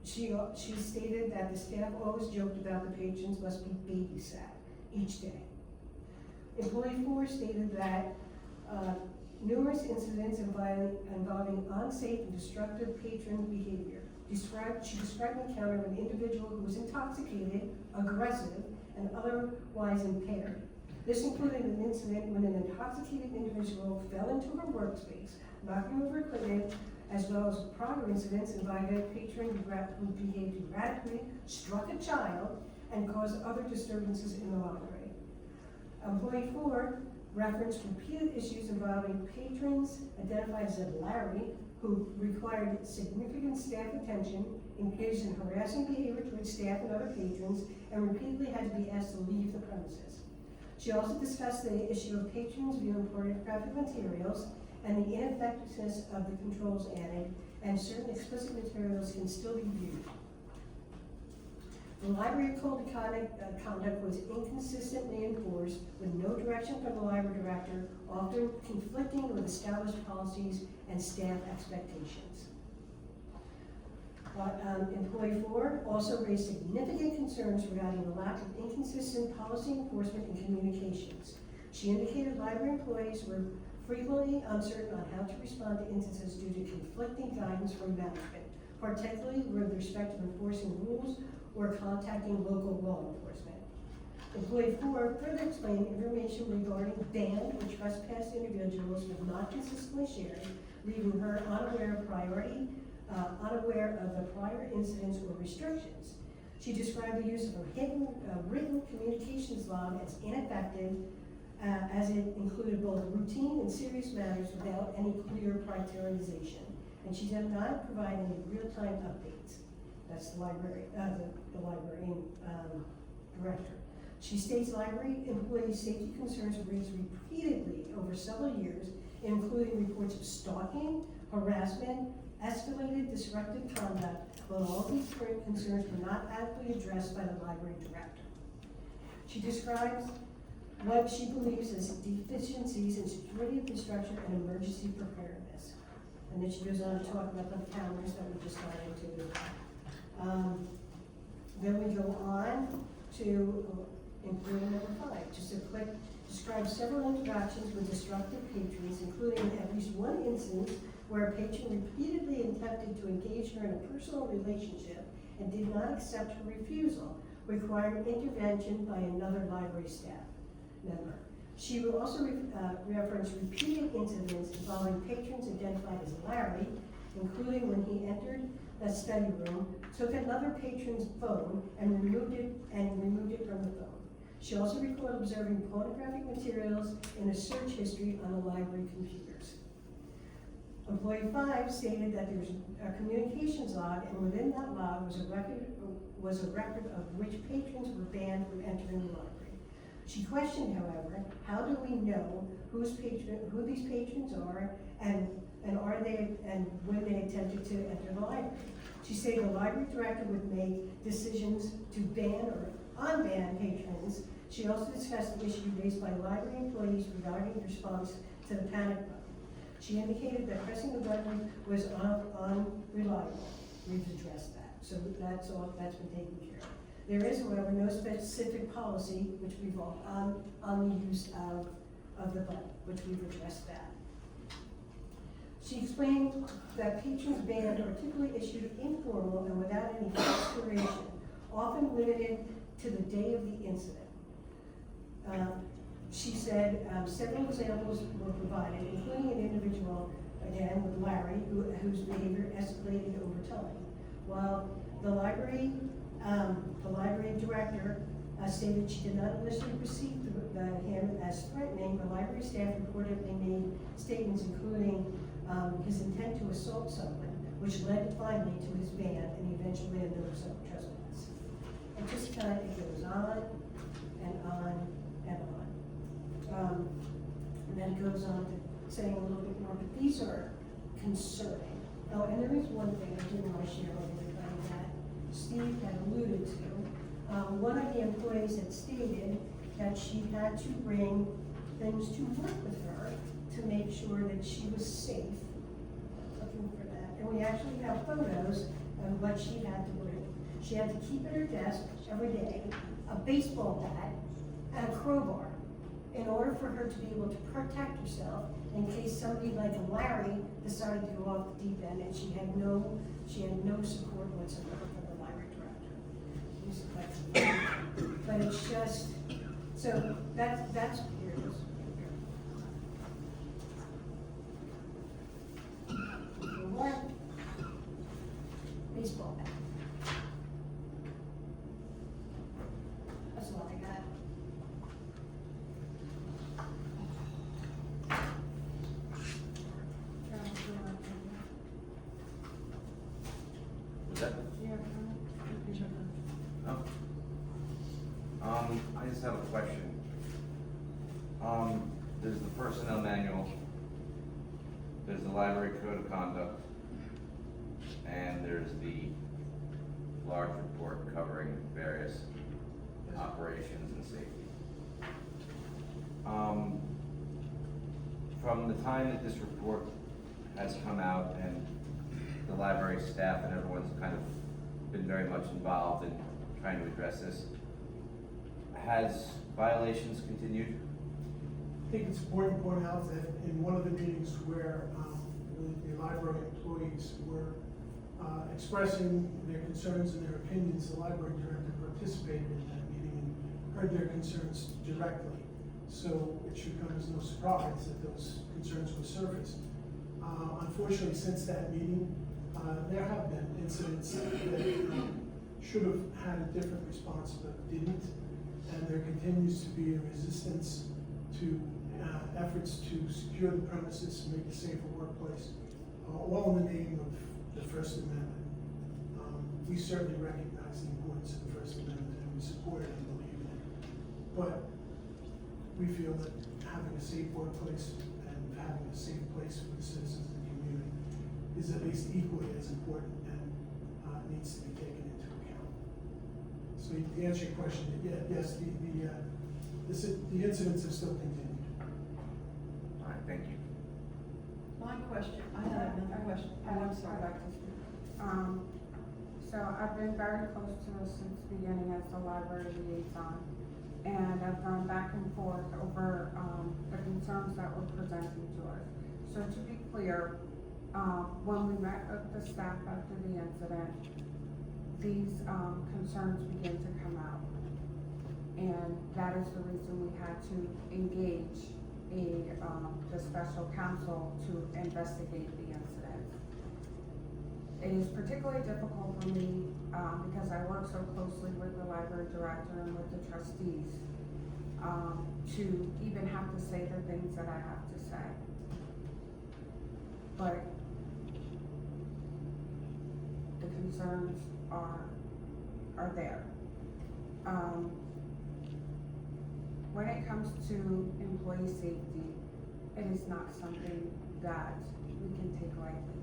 She stated that the staff always joked about the patrons must be babysat each day. Employee 4 stated that numerous incidents involving unsafe and destructive patron behavior. She described an encounter with an individual who was intoxicated, aggressive, and otherwise impaired. This included an incident when an intoxicated individual fell into her workspace, knocking over equipment, as well as prior incidents involving a patron who behaved erratically, struck a child, and caused other disturbances in the library. Employee 4 referenced repeated issues involving patrons identified as Larry, who required significant staff attention, engaged in harassing behavior towards staff and other patrons, and repeatedly had to be asked to leave the premises. She also discussed the issue of patrons viewing pornographic materials and the ineffectiveness of the controls added, and certain explicit materials can still be viewed. The library code of conduct was inconsistently enforced, with no direction from the library director, often conflicting with established policies and staff expectations. Employee 4 also raised significant concerns regarding the lack of inconsistent policy enforcement and communications. She indicated library employees were frequently uncertain on how to respond to instances due to conflicting guidance from management, particularly with respect to enforcing rules or contacting local law enforcement. Employee 4 further explained information regarding banned or trespassed individuals was not consistently shared, leaving her unaware of the prior incidents or restrictions. She described the use of a written communications log as ineffective, as it included both routine and serious matters without any clear prioritization, and she did not provide any real-time updates. That's the librarian director. She states library employee safety concerns were raised repeatedly over several years, including reports of stalking, harassment, escalated disruptive conduct, but all these concerns were not adequately addressed by the library director. She describes what she believes as deficiencies in security of construction and emergency preparedness. And then she goes on to talk about the cameras that we just got into. Then we go on to employee number 5. Just a quick describes several interactions with disruptive patrons, including at least one instance where a patron repeatedly attempted to engage her in a personal relationship and did not accept her refusal, requiring intervention by another library staff member. She will also reference repeated incidents involving patrons identified as Larry, including when he entered the study room, took another patron's phone and removed it from the phone. She also recalled observing pornographic materials in a search history on the library computers. Employee 5 stated that there was a communications log, and within that log was a record of which patrons were banned from entering the library. She questioned, however, how do we know who these patrons are and when they attempted to enter the library? She said the library director would make decisions to ban or unban patrons. She also discussed the issue raised by library employees regarding response to the panic button. She indicated that pressing the button was unreliable. We've addressed that, so that's been taken care of. There is, however, no specific policy which revolves on the use of the button, which we've addressed that. She explained that patrons banned are typically issued informal and without any expiration, often limited to the day of the incident. She said several examples were provided, including an individual, again with Larry, whose behavior escalated over time. While the library director stated she did not initially perceive him as threatening, the library staff reportedly made statements including his intent to assault someone, which led finally to his ban and eventually a notice of trespass. It just kind of goes on and on and on. And then it goes on to saying a little bit more, but these are concerning. Oh, and there is one thing I didn't want to share over the time that Steve had alluded to. One of the employees had stated that she had to bring things to work with her to make sure that she was safe. Looking for that. And we actually have photos of what she had to bring. She had to keep at her desk every day a baseball bat and a crowbar in order for her to be able to protect herself in case somebody like a Larry decided to go off the deep end, and she had no support whatsoever from the library director. But it's just, so that's here it is. What? Baseball bat. That's all I got. What's that? I just have a question. There's the personnel manual, there's the library code of conduct, and there's the large report covering various operations and safety. From the time that this report has come out and the library staff and everyone's kind of been very much involved in trying to address this, has violations continued? I think it's important to point out that in one of the meetings where the library employees were expressing their concerns and their opinions, the library director participated in that meeting and heard their concerns directly. So it should come as no surprise that those concerns were surfaced. Unfortunately, since that meeting, there have been incidents that should have had a different response but didn't, and there continues to be a resistance to efforts to secure the premises and make a safer workplace, all in the name of the First Amendment. We certainly recognize the importance of the First Amendment and we support it and believe in it. But we feel that having a safe workplace and having a safe place for the citizens of the community is at least equally as important and needs to be taken into account. So to answer your question, yes, the incidents have still continued. All right, thank you. My question, I have another question. I'm sorry, Dr. So I've been very close to her since beginning as the library liaison. and I've gone back and forth over, the concerns that were presented to us. So to be clear, when we met with the staff after the incident, these, concerns began to come out. And that is the reason we had to engage the special counsel to investigate the incident. It is particularly difficult for me, because I work so closely with the library director and with the trustees, to even have to say the things that I have to say. But the concerns are there. When it comes to employee safety, it is not something that we can take lightly.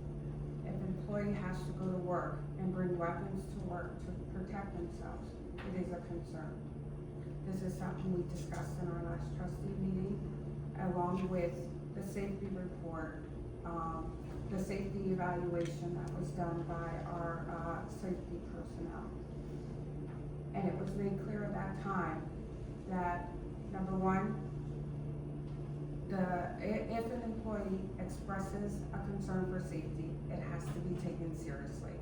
If an employee has to go to work and bring weapons to work to protect themselves, it is a concern. This is something we discussed in our last trustee meeting, along with the safety report, the safety evaluation that was done by our safety personnel. And it was made clear at that time that, number one, if an employee expresses a concern for safety, it has to be taken seriously.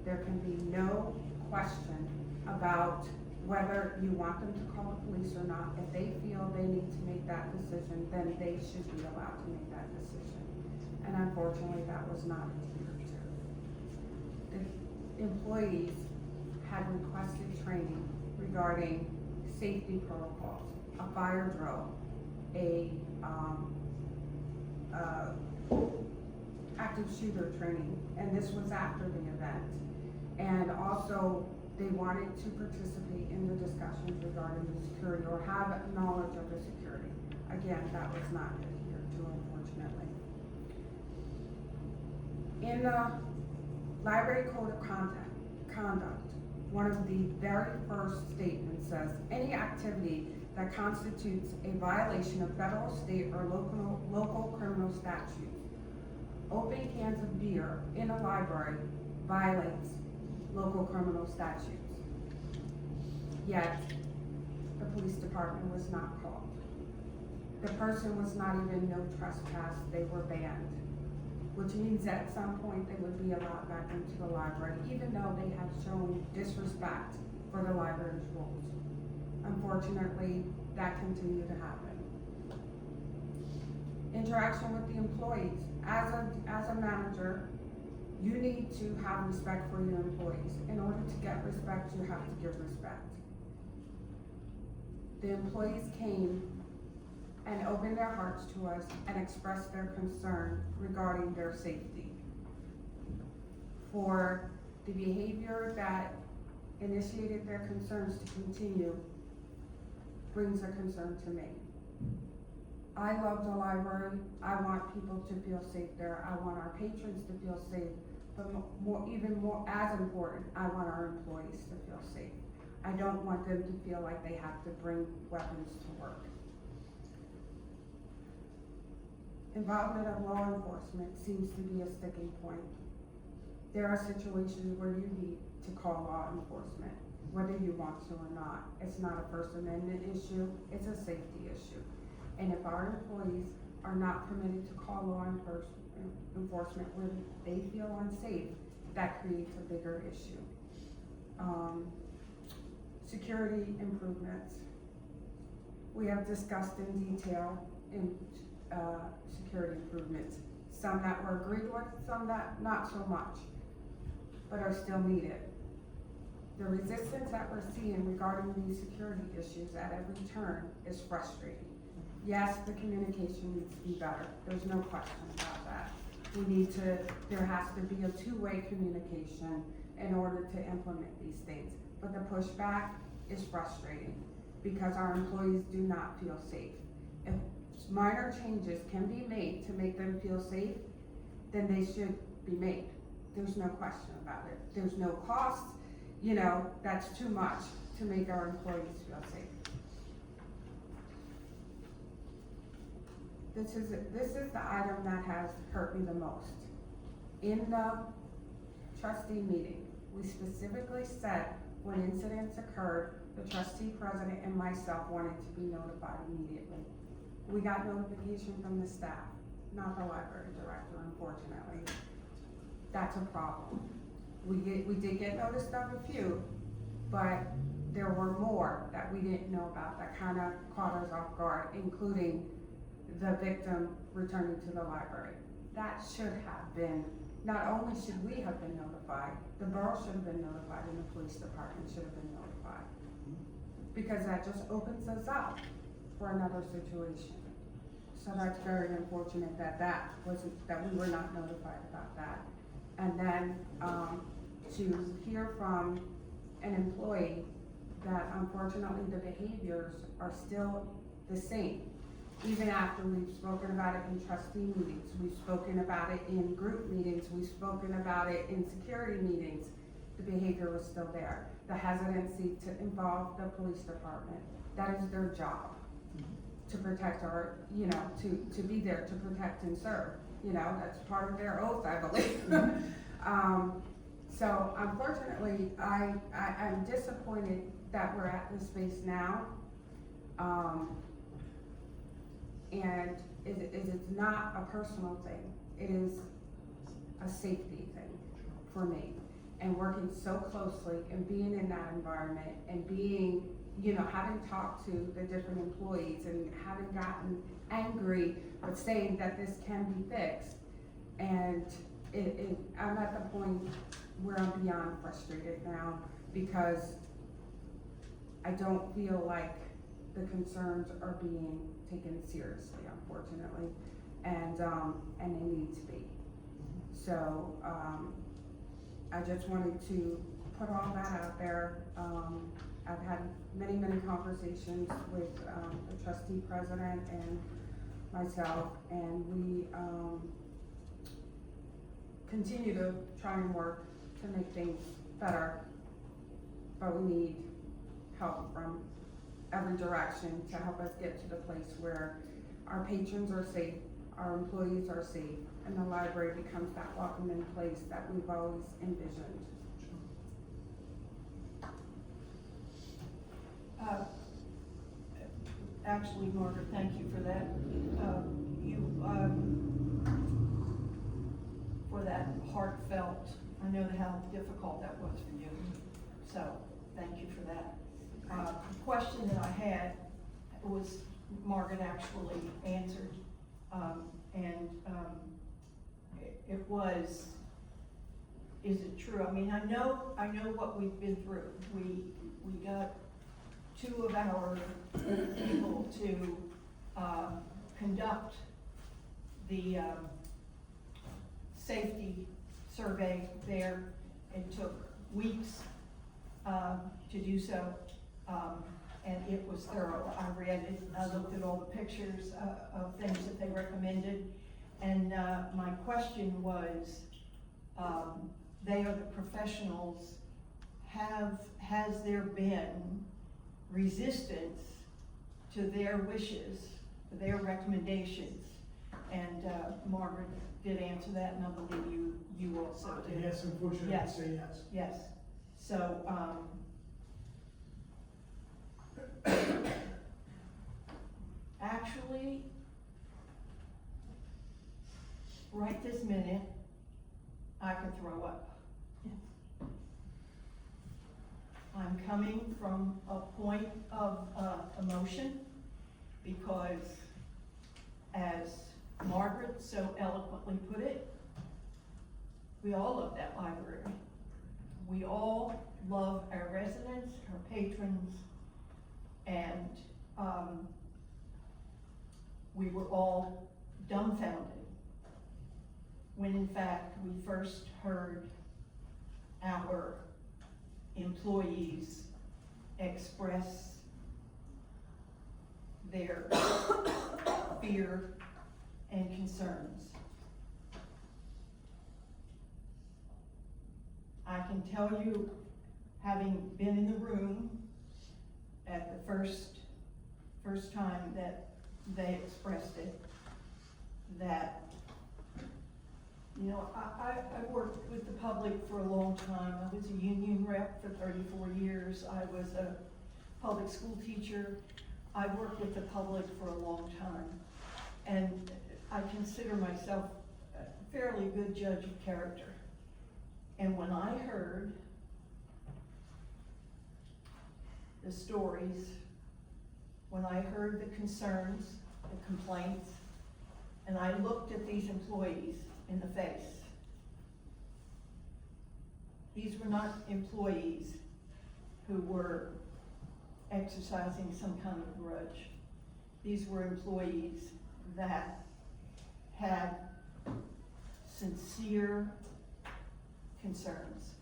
There can be no question about whether you want them to call the police or not. If they feel they need to make that decision, then they should be allowed to make that decision. And unfortunately, that was not adhered to. The employees had requested training regarding safety protocols, a fire drill, active shooter training, and this was after the event. And also, they wanted to participate in the discussions regarding the security or have knowledge of the security. Again, that was not adhered to, unfortunately. In the Library Code of Conduct, one of the very first statements says, any activity that constitutes a violation of federal, state, or local criminal statutes. Opening cans of beer in a library violates local criminal statutes. Yet, the police department was not called. The person was not even no trespass, they were banned, which means at some point they would be allowed back into the library, even though they had shown disrespect for the library's rules. Unfortunately, that continued to happen. Interaction with the employees. As a manager, you need to have respect for your employees. In order to get respect, you have to give respect. The employees came and opened their hearts to us and expressed their concern regarding their safety. For the behavior that initiated their concerns to continue brings a concern to me. I love the library. I want people to feel safe there. I want our patrons to feel safe, but even more as important, I want our employees to feel safe. I don't want them to feel like they have to bring weapons to work. Involvement of law enforcement seems to be a sticking point. There are situations where you need to call law enforcement, whether you want to or not. It's not a First Amendment issue, it's a safety issue. And if our employees are not permitted to call law enforcement when they feel unsafe, that creates a bigger issue. Security improvements. We have discussed in detail in security improvements. Some that were agreed with, some that not so much, but are still needed. The resistance that we're seeing regarding these security issues at every turn is frustrating. Yes, the communication needs to be better. There's no question about that. There has to be a two-way communication in order to implement these things. But the pushback is frustrating because our employees do not feel safe. If minor changes can be made to make them feel safe, then they should be made. There's no question about it. There's no cost, that's too much to make our employees feel safe. This is the item that has hurt me the most. In the trustee meeting, we specifically said when incidents occurred the trustee president and myself wanted to be notified immediately. We got notification from the staff, not the library director, unfortunately. That's a problem. We did get notice of a few, but there were more that we didn't know about that kind of caught us off guard, including the victim returning to the library. That should have been, not only should we have been notified, the borough should have been notified and the police department should have been notified. Because that just opens us up for another situation. So that's very unfortunate that we were not notified about that. And then, to hear from an employee that unfortunately the behaviors are still the same. Even after we've spoken about it in trustee meetings, we've spoken about it in group meetings, we've spoken about it in security meetings, the behavior was still there. The hesitancy to involve the police department, that is their job. To protect our, to be there to protect and serve, that's part of their oath, I believe. So unfortunately, I'm disappointed that we're at this space now. And it is not a personal thing, it is a safety thing for me. And working so closely and being in that environment and being, having talked to the different employees and having gotten angry, but saying that this can be fixed. And I'm at the point where I'm beyond frustrated now because I don't feel like the concerns are being taken seriously, unfortunately, and they need to be. So, I just wanted to put all that out there. I've had many conversations with the trustee president and myself, and we continue to try and work to make things better, but we need help from every direction to help us get to the place where our patrons are safe, our employees are safe, and the library becomes that welcoming place that we've always envisioned. Actually, Margaret, thank you for that. For that heartfelt, I know how difficult that was for you. So, thank you for that. The question that I had was, Margaret actually answered, it was, is it true? I mean, I know what we've been through. We got two of our people to conduct the safety survey there. It took weeks to do so, and it was thorough. I read it, I looked at all the pictures of things that they recommended, and my question was, they are the professionals, has there been resistance to their wishes, their recommendations? And Margaret did answer that, and I believe you also did. Yes, unfortunately, I say yes. Yes. So, actually, right this minute, I could throw up. I'm coming from a point of emotion because, as Margaret so eloquently put it, we all love that library. We all love our residents, our patrons, and we were all dumbfounded when in fact we first heard our employees express their fear and concerns. I can tell you, having been in the room at the first time that they expressed it, that, I worked with the public for a long time. I was a union rep for 34 years. I was a public school teacher. I've worked with the public for a long time, and I consider myself a fairly good judge of character. And when I heard the stories, when I heard the concerns, the complaints, and I looked at these employees in the face, these were not employees who were exercising some kind of grudge. These were employees that had sincere concerns.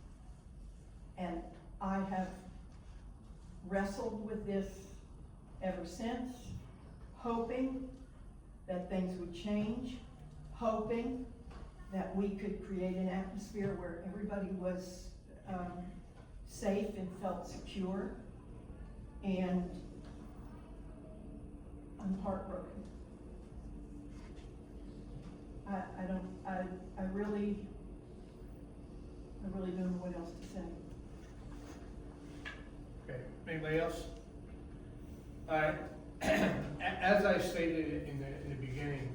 And I have wrestled with this ever since, hoping that things would change, hoping that we could create an atmosphere where everybody was safe and felt secure. And I'm heartbroken. I really don't know what else to say. Okay, anybody else? All right, as I stated in the beginning,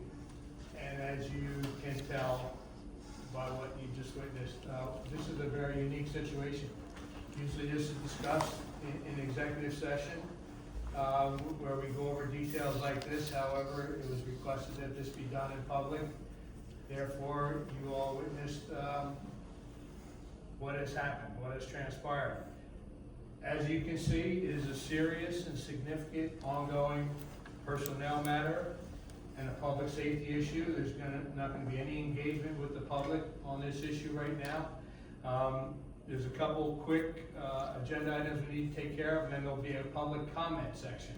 and as you can tell by what you just witnessed, this is a very unique situation. Usually this is discussed in executive session, where we go over details like this. However, it was requested that this be done in public. Therefore, you all witnessed what has happened, what has transpired. As you can see, it is a serious and significant ongoing personnel matter and a public safety issue. There's not going to be any engagement with the public on this issue right now. There's a couple quick agenda items we need to take care of, and then there'll be a public comment section.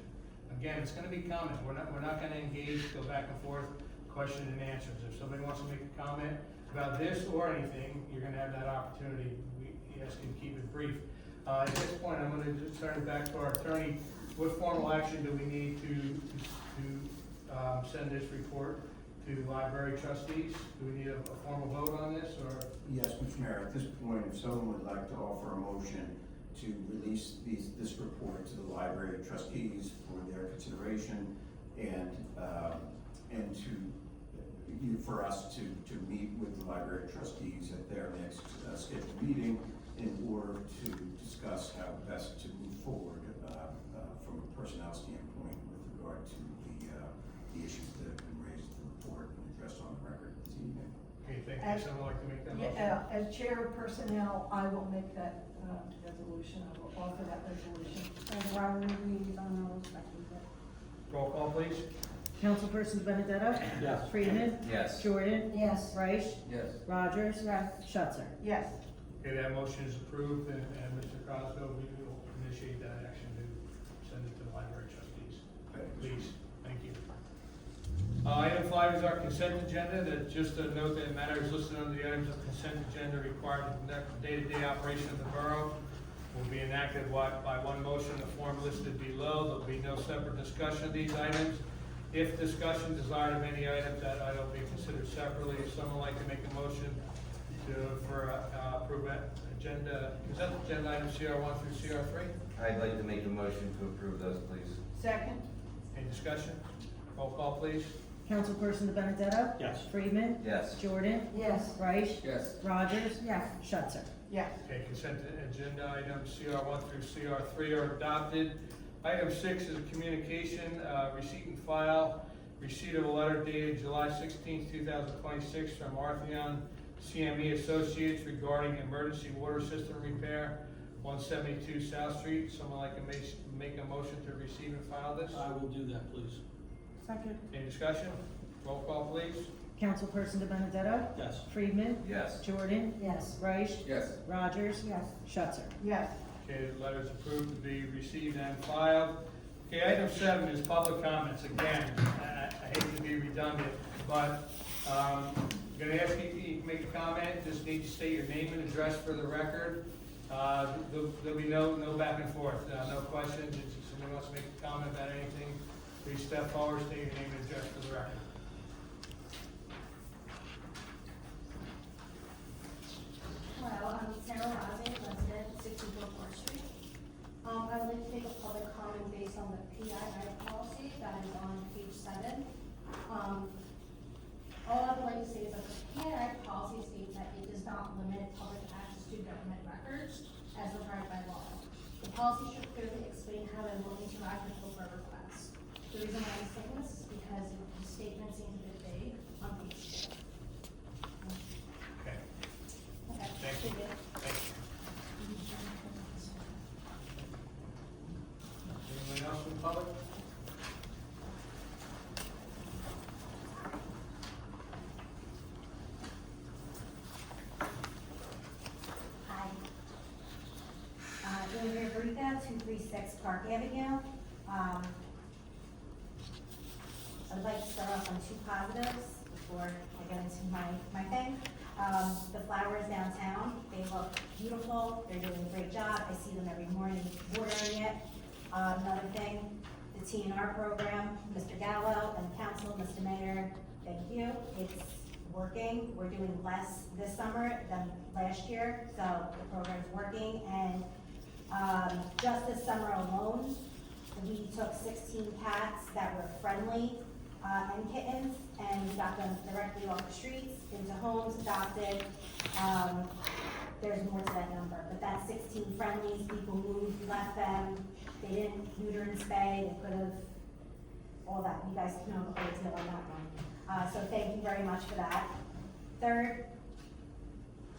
Again, it's going to be comment. We're not going to engage, go back and forth, question and answers. If somebody wants to make a comment about this or anything, you're going to have that opportunity. We ask you to keep it brief. At this point, I'm going to just turn it back to our attorney. What formal action do we need to send this report to the library trustees? Do we need a formal vote on this, or? Yes, Mr. Mayor, at this point, if someone would like to offer a motion to release this report to the library trustees for their consideration and for us to meet with the library trustees at their next scheduled meeting in order to discuss how best to move forward from a personnel standpoint with regard to the issues that have been raised in the report and addressed on the record this evening. Okay, thank you. Someone like to make that motion? Yeah, as chair of personnel, I will make that resolution. I will offer that resolution. And while we read on those, I can get. Roll call, please. Councilperson Benedetto? Yes. Friedman? Yes. Jordan? Yes. Reich? Yes. Rogers? Yes. Schuster? Yes. Okay, that motion is approved, and Mr. Crosville, we will initiate that action to send it to the library trustees. Please, thank you. Item 5 is our consent agenda. That just a note that matters listed under the items of consent agenda required to conduct the day-to-day operation of the borough will be enacted by one motion, the form listed below. There'll be no separate discussion of these items. If discussion desired of any items, that item will be considered separately. If someone would like to make a motion for approve consent agenda items CR1 through CR3? I'd like to make a motion to approve those, please. Second? Any discussion? Roll call, please. Councilperson Benedetto? Yes. Friedman? Yes. Jordan? Yes. Reich? Yes. Rogers? Yes. Schuster? Yes. Okay, consent agenda items CR1 through CR3 are adopted. Item 6 is communication, receipt and file. Receipt of a letter dated July 16, 2026 from Artheon CME Associates regarding emergency water system repair, 172 South Street. Someone like to make a motion to receive and file this? I will do that, please. Second. Any discussion? Roll call, please. Councilperson Benedetto? Yes. Friedman? Yes. Jordan? Yes. Reich? Yes. Rogers? Yes. Schuster? Yes. Okay, the letter is approved to be received and filed. Okay, item 7 is public comments. Again, I hate to be redundant, but I'm gonna ask you to make a comment. Just need to state your name and address for the record. There'll be no back and forth, no questions. If someone wants to make a comment about anything, please step forward, state your name and address for the record. Hello, I'm Sarah Rosing, resident, 64 4th Street. I would like to make a public based on the PII policy that is on page 7. All I would like to say is that the PII policy states that it does not limit public access to government records as required by law. The policy should clearly explain how it will interact with OPRA requests. The reason why I'm saying this is because the statement seems a bit vague on page 2. Okay, Okay. thank you. Thank you. Anyone else from the public? Hi. Andrea Brita, 236 Park Avenue. I'd like to start off on 2 positives before I get into my thing. The flowers downtown, they look beautiful, they're doing a great job, I see them every morning watering it. Another thing, the TNR program, Mr. Gallo and council, Mr. Mayor, thank you, it's working. We're doing less this summer than last year, so the program's working. And just this summer alone, we took 16 cats that were friendly and kittens, and we got them directly off the streets into homes, adopted. There's more to that number, but that's 16 friendlies. People moved, left them. They didn't neuter and spay. They could have all that. You guys know the whole deal on that one. So thank you very much for that. Third,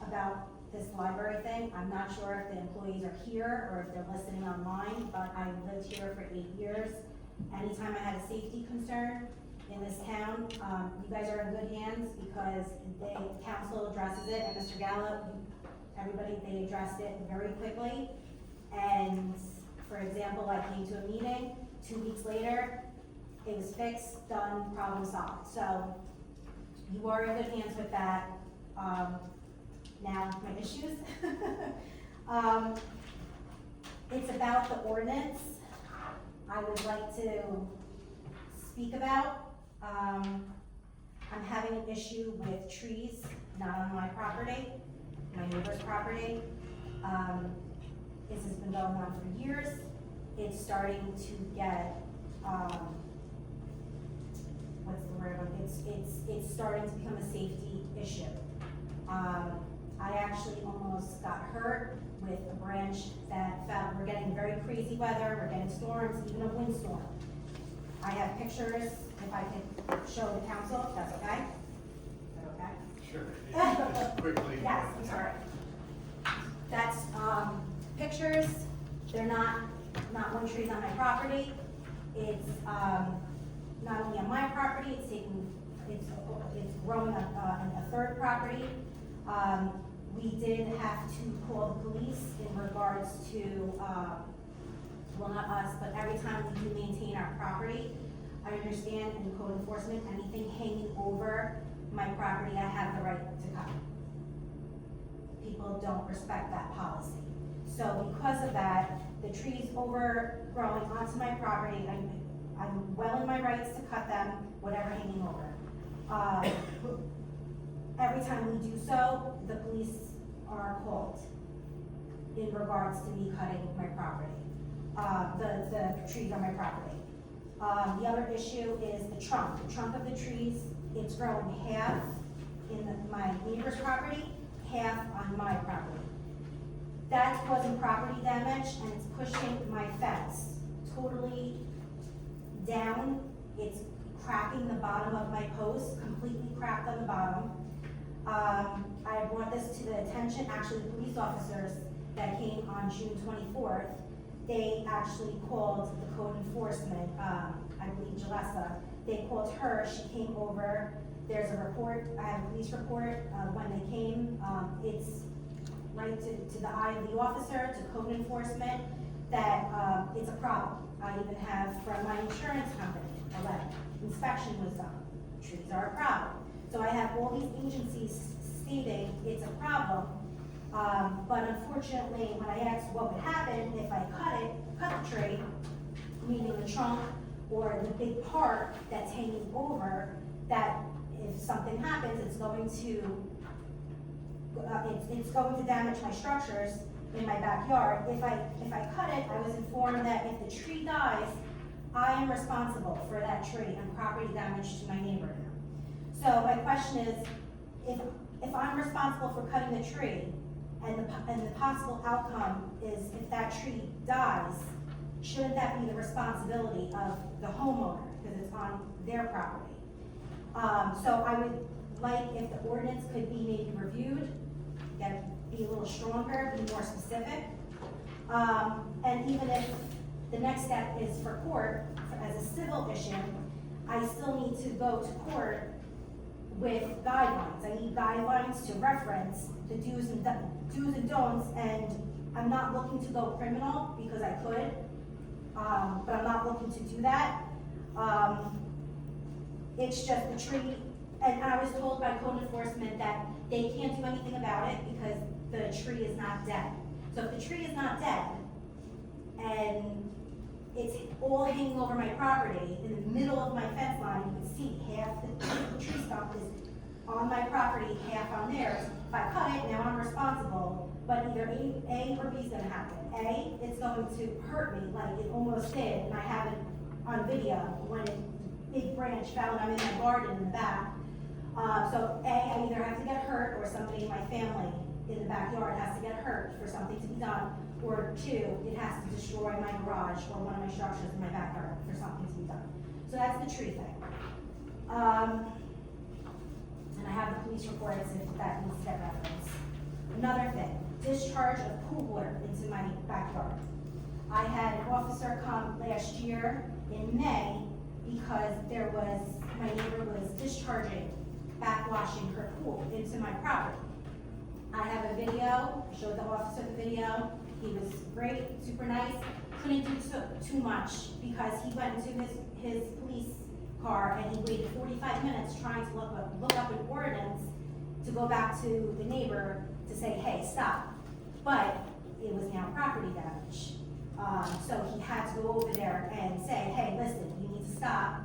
about this library thing, I'm not sure if the employees are here or if they're listening online, but I lived here for 8 years. Anytime I had a safety concern in this town, you guys are in good hands because the council addresses it, and Mr. Gallo, everybody, they addressed it very quickly. And for example, I came to a meeting, 2 weeks later, it was fixed, done, problem solved. So you are in good hands with that. Now, my issues. It's about the ordinance I would like to speak about. I'm having an issue with trees, not on my property, my neighbor's property. This has been going on for years. It's starting to get, what's the word? It's starting to become a safety issue. I actually almost got hurt with a branch that fell. We're getting very crazy weather, we're getting storms, even a windstorm. I have pictures, if I could show the council, if that's okay? Is that okay? Sure. Just quickly. Yes, I'm sorry. That's, pictures, they're not one tree's on my property. It's, not only on my property, it's growing on a third property. We did have to call the police in regards to, well, not us, but every time we do maintain our property, I understand in code enforcement, anything hanging over my property, I have the right to cut. People don't respect that policy. So because of that, the trees overgrowing onto my property, I'm well in my rights to cut them, whatever hanging over. Every time we do so, the police are called in regards to me cutting my property, the trees on my property. The other issue is the trunk of the trees. It's growing half in my neighbor's property, half on my property. That's causing property damage, and it's pushing my fence totally down. It's cracking the bottom of my post, completely cracked on the bottom. I brought this to the attention, actually the police officers that came on June 24th, they actually called the code enforcement, I believe Jalessa, they called her, she came over, there's a report, I have a police report, when they came, it's right to the eye of the officer, to code enforcement, that it's a problem. I even have from my insurance company a letter, inspection was done, trees are a problem. So I have all these agencies stating it's a problem, but unfortunately, when I asked what would happen if I cut the tree, meaning the trunk or the big part that's hanging over, that if something happens, it's going to damage my structures. in my backyard. If I cut it, I was informed that if the tree dies, I am responsible for that tree and property damage to my neighbor now. So my question is, if I'm responsible for cutting the tree, and the possible outcome is if that tree dies, shouldn't that be the responsibility of the homeowner, because it's on their property? So I would like if the ordinance could be maybe reviewed, be a little stronger, be more specific. And even if the next step is for court, as a civil issue, I still need to go to court with guidelines. I need guidelines to reference the do's and don'ts, and I'm not looking to go criminal because I could, but I'm not looking to do that. It's just the tree, and I was told by code enforcement that they can't do anything about it because the tree is not dead. So if the tree is not dead, and it's all hanging over my property, in the middle of my fence line, you can see half the tree stump is on my property, half on theirs. If I cut it, now I'm responsible, but either A or B is gonna happen. A, it's going to hurt me like it almost did, and I have it on video when a big branch fell and I'm in my garden in the back. So A, I either have to get hurt or somebody in my family in the backyard has to get hurt for something to be done, or two, it has to destroy my garage or one of my structures in my backyard for something to be done. So that's the tree thing. And I have the police reports if that needs to get reference. Another thing, discharge of pool water into my backyard. I had an officer come last year in May because my neighbor was discharging, backwashing her pool into my property. I have a video, I showed the officer the video. He was great, super nice, couldn't do too much because he went into his police car and he waited 45 minutes trying to look up an ordinance to go back to the neighbor to say, hey, stop. But it was now property damage. So he had to go over there and say, hey, listen, you need to stop.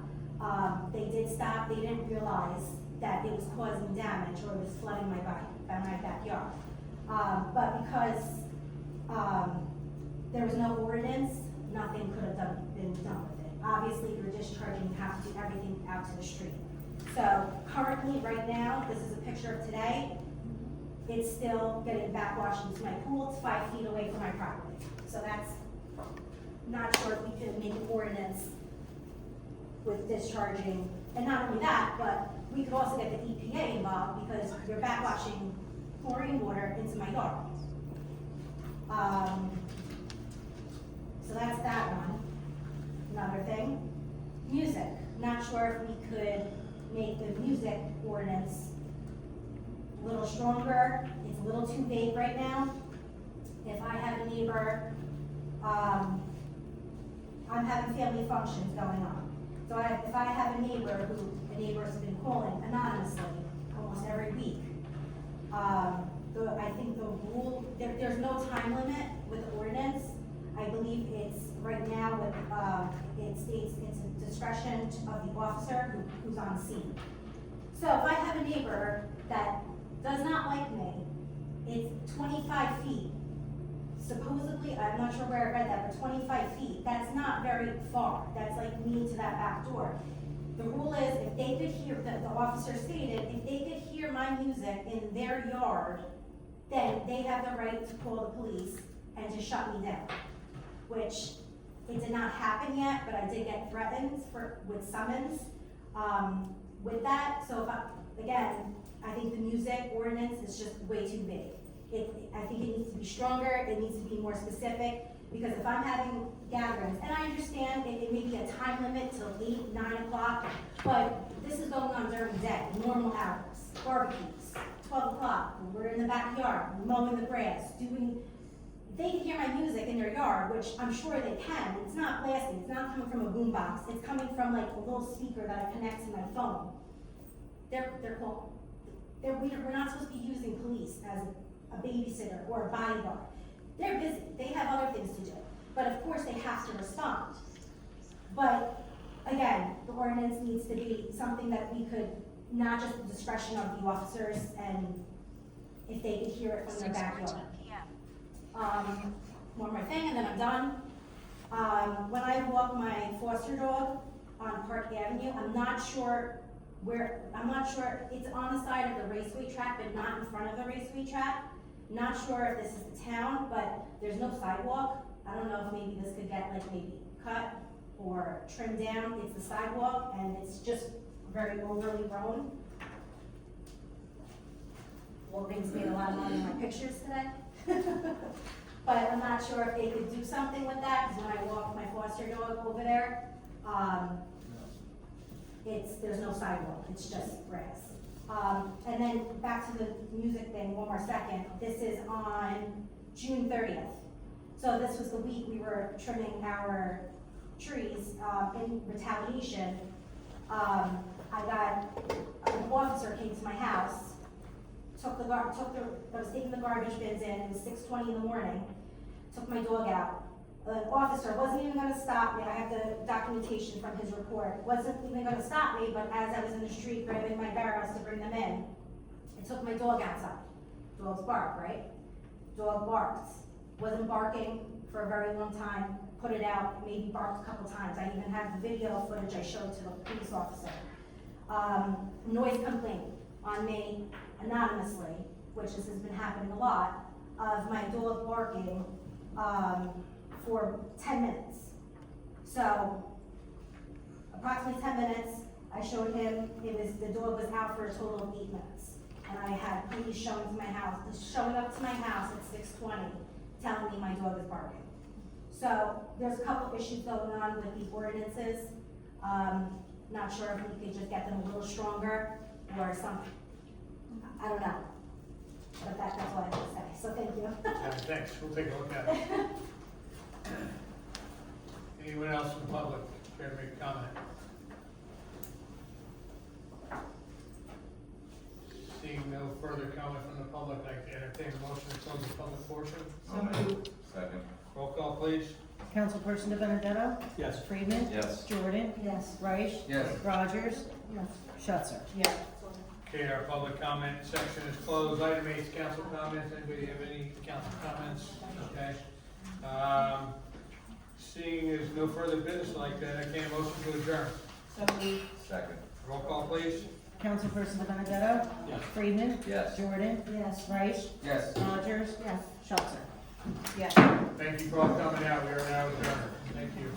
They did stop, they didn't realize that it was causing damage or it was flooding my backyard. But because there was no ordinance, nothing could have been done with it. Obviously, you're discharging, you have to do everything out to the street. So currently, right now, this is a picture of today, it's still getting backwashed into my pool. It's 5 feet away from my property. So that's, not sure if we could make an ordinance with discharging. And not only that, but we could also get the EPA involved because you're backwashing chlorine water into my yard. So that's that one. Another thing, music. Not sure if we could make the music ordinance a little stronger. It's a little too vague right now. If I have a neighbor, I'm having family functions going on. So if I have a neighbor who has been calling anonymously almost every week, I think the rule, there's no time limit with the ordinance. I believe it's, right now, it states it's a discretion of the officer who's on scene. So if I have a neighbor that does not like me, it's 25 feet. Supposedly, I'm not sure where I read that, but 25 feet, that's not very far. That's like me to that back door. The rule is, if they could hear, the officer stated, if they could hear my music in their yard, then they have the right to call the police and to shut me down. Which, it did not happen yet, but I did get threatened with summons with that. So again, I think the music ordinance is just way too big. I think it needs to be stronger, it needs to be more specific, because if I'm having gatherings, and I understand it may be a time limit till 8, 9 o'clock, but this is going on during the day, normal hours, barbecues, 12 o'clock, we're in the backyard, mowing the grass, they can hear my music in their yard, which I'm sure they can. It's not blasting, it's not coming from a boombox, it's coming from like a little speaker that I connect to my phone. They're called, we're not supposed to be using police as a babysitter or a bodyguard. They're busy, they have other things to do. But of course they have to respond. But again, the ordinance needs to be something that we could, not just the discretion of the officers and if they could hear it from their backyard. one more thing, and then I'm done. When I walk my foster dog on Park Avenue, I'm not sure, it's on the side of the raceway track, but not in front of the raceway track. Not sure if this is the town, but there's no sidewalk. I don't know if maybe this could get like maybe cut or trimmed down. It's the sidewalk, and it's just very overly grown. Walgreens made a lot of money on my pictures today. But I'm not sure if they could do something with that, because when I walk my foster dog over there, there's no sidewalk, it's just grass. And then back to the music thing, one more second. This is on June 30th. So this was the week we were trimming our trees, in retaliation. I an officer came to my house, I was taking the garbage bins in, it was 6:20 in the morning, took my dog out. The officer wasn't even gonna stop me, I have the documentation from his report, wasn't even gonna stop me, but as I was in the street grabbing my barrels to bring them in, I took my dog outside. Dogs bark, right? Dog barks, wasn't barking for a very long time, put it out, maybe barked a couple times. I even have the video footage I showed to the police officer. Noise complaint on me anonymously, which has been happening a lot, of my dog barking for 10 minutes. So, approximately 10 minutes, I showed him, the dog was out for a total of 8 minutes. And I had police showing up to my house at 6:20, telling me my dog is barking. So, there's a couple issues going on with these ordinances. Not sure if we could just get them a little stronger or something. I don't know. But that's all I have to say, so thank you. Yeah, thanks, we'll take a look at it. Anyone else in the public care to make a comment? Seeing no further comment from the public, I can entertain a motion to close the public portion. So moved. Second. Roll call, please. Councilperson De Benedetto? Yes. Friedman? Yes. Jordan? Yes. Reich? Yes. Rogers? Yes. Schuster? Yes. Okay, our public comment section is closed. Item 8 is council comments. Anybody have any council comments? Okay. Seeing there's no further business like that, I can motion to adjourn. So moved. Second. Roll call, please. Councilperson De Benedetto? Yes. Friedman? Yes. Jordan? Yes. Reich? Yes. Rogers? Yes. Schuster? Yes. Thank you for all coming out. We are now adjourned. Thank you.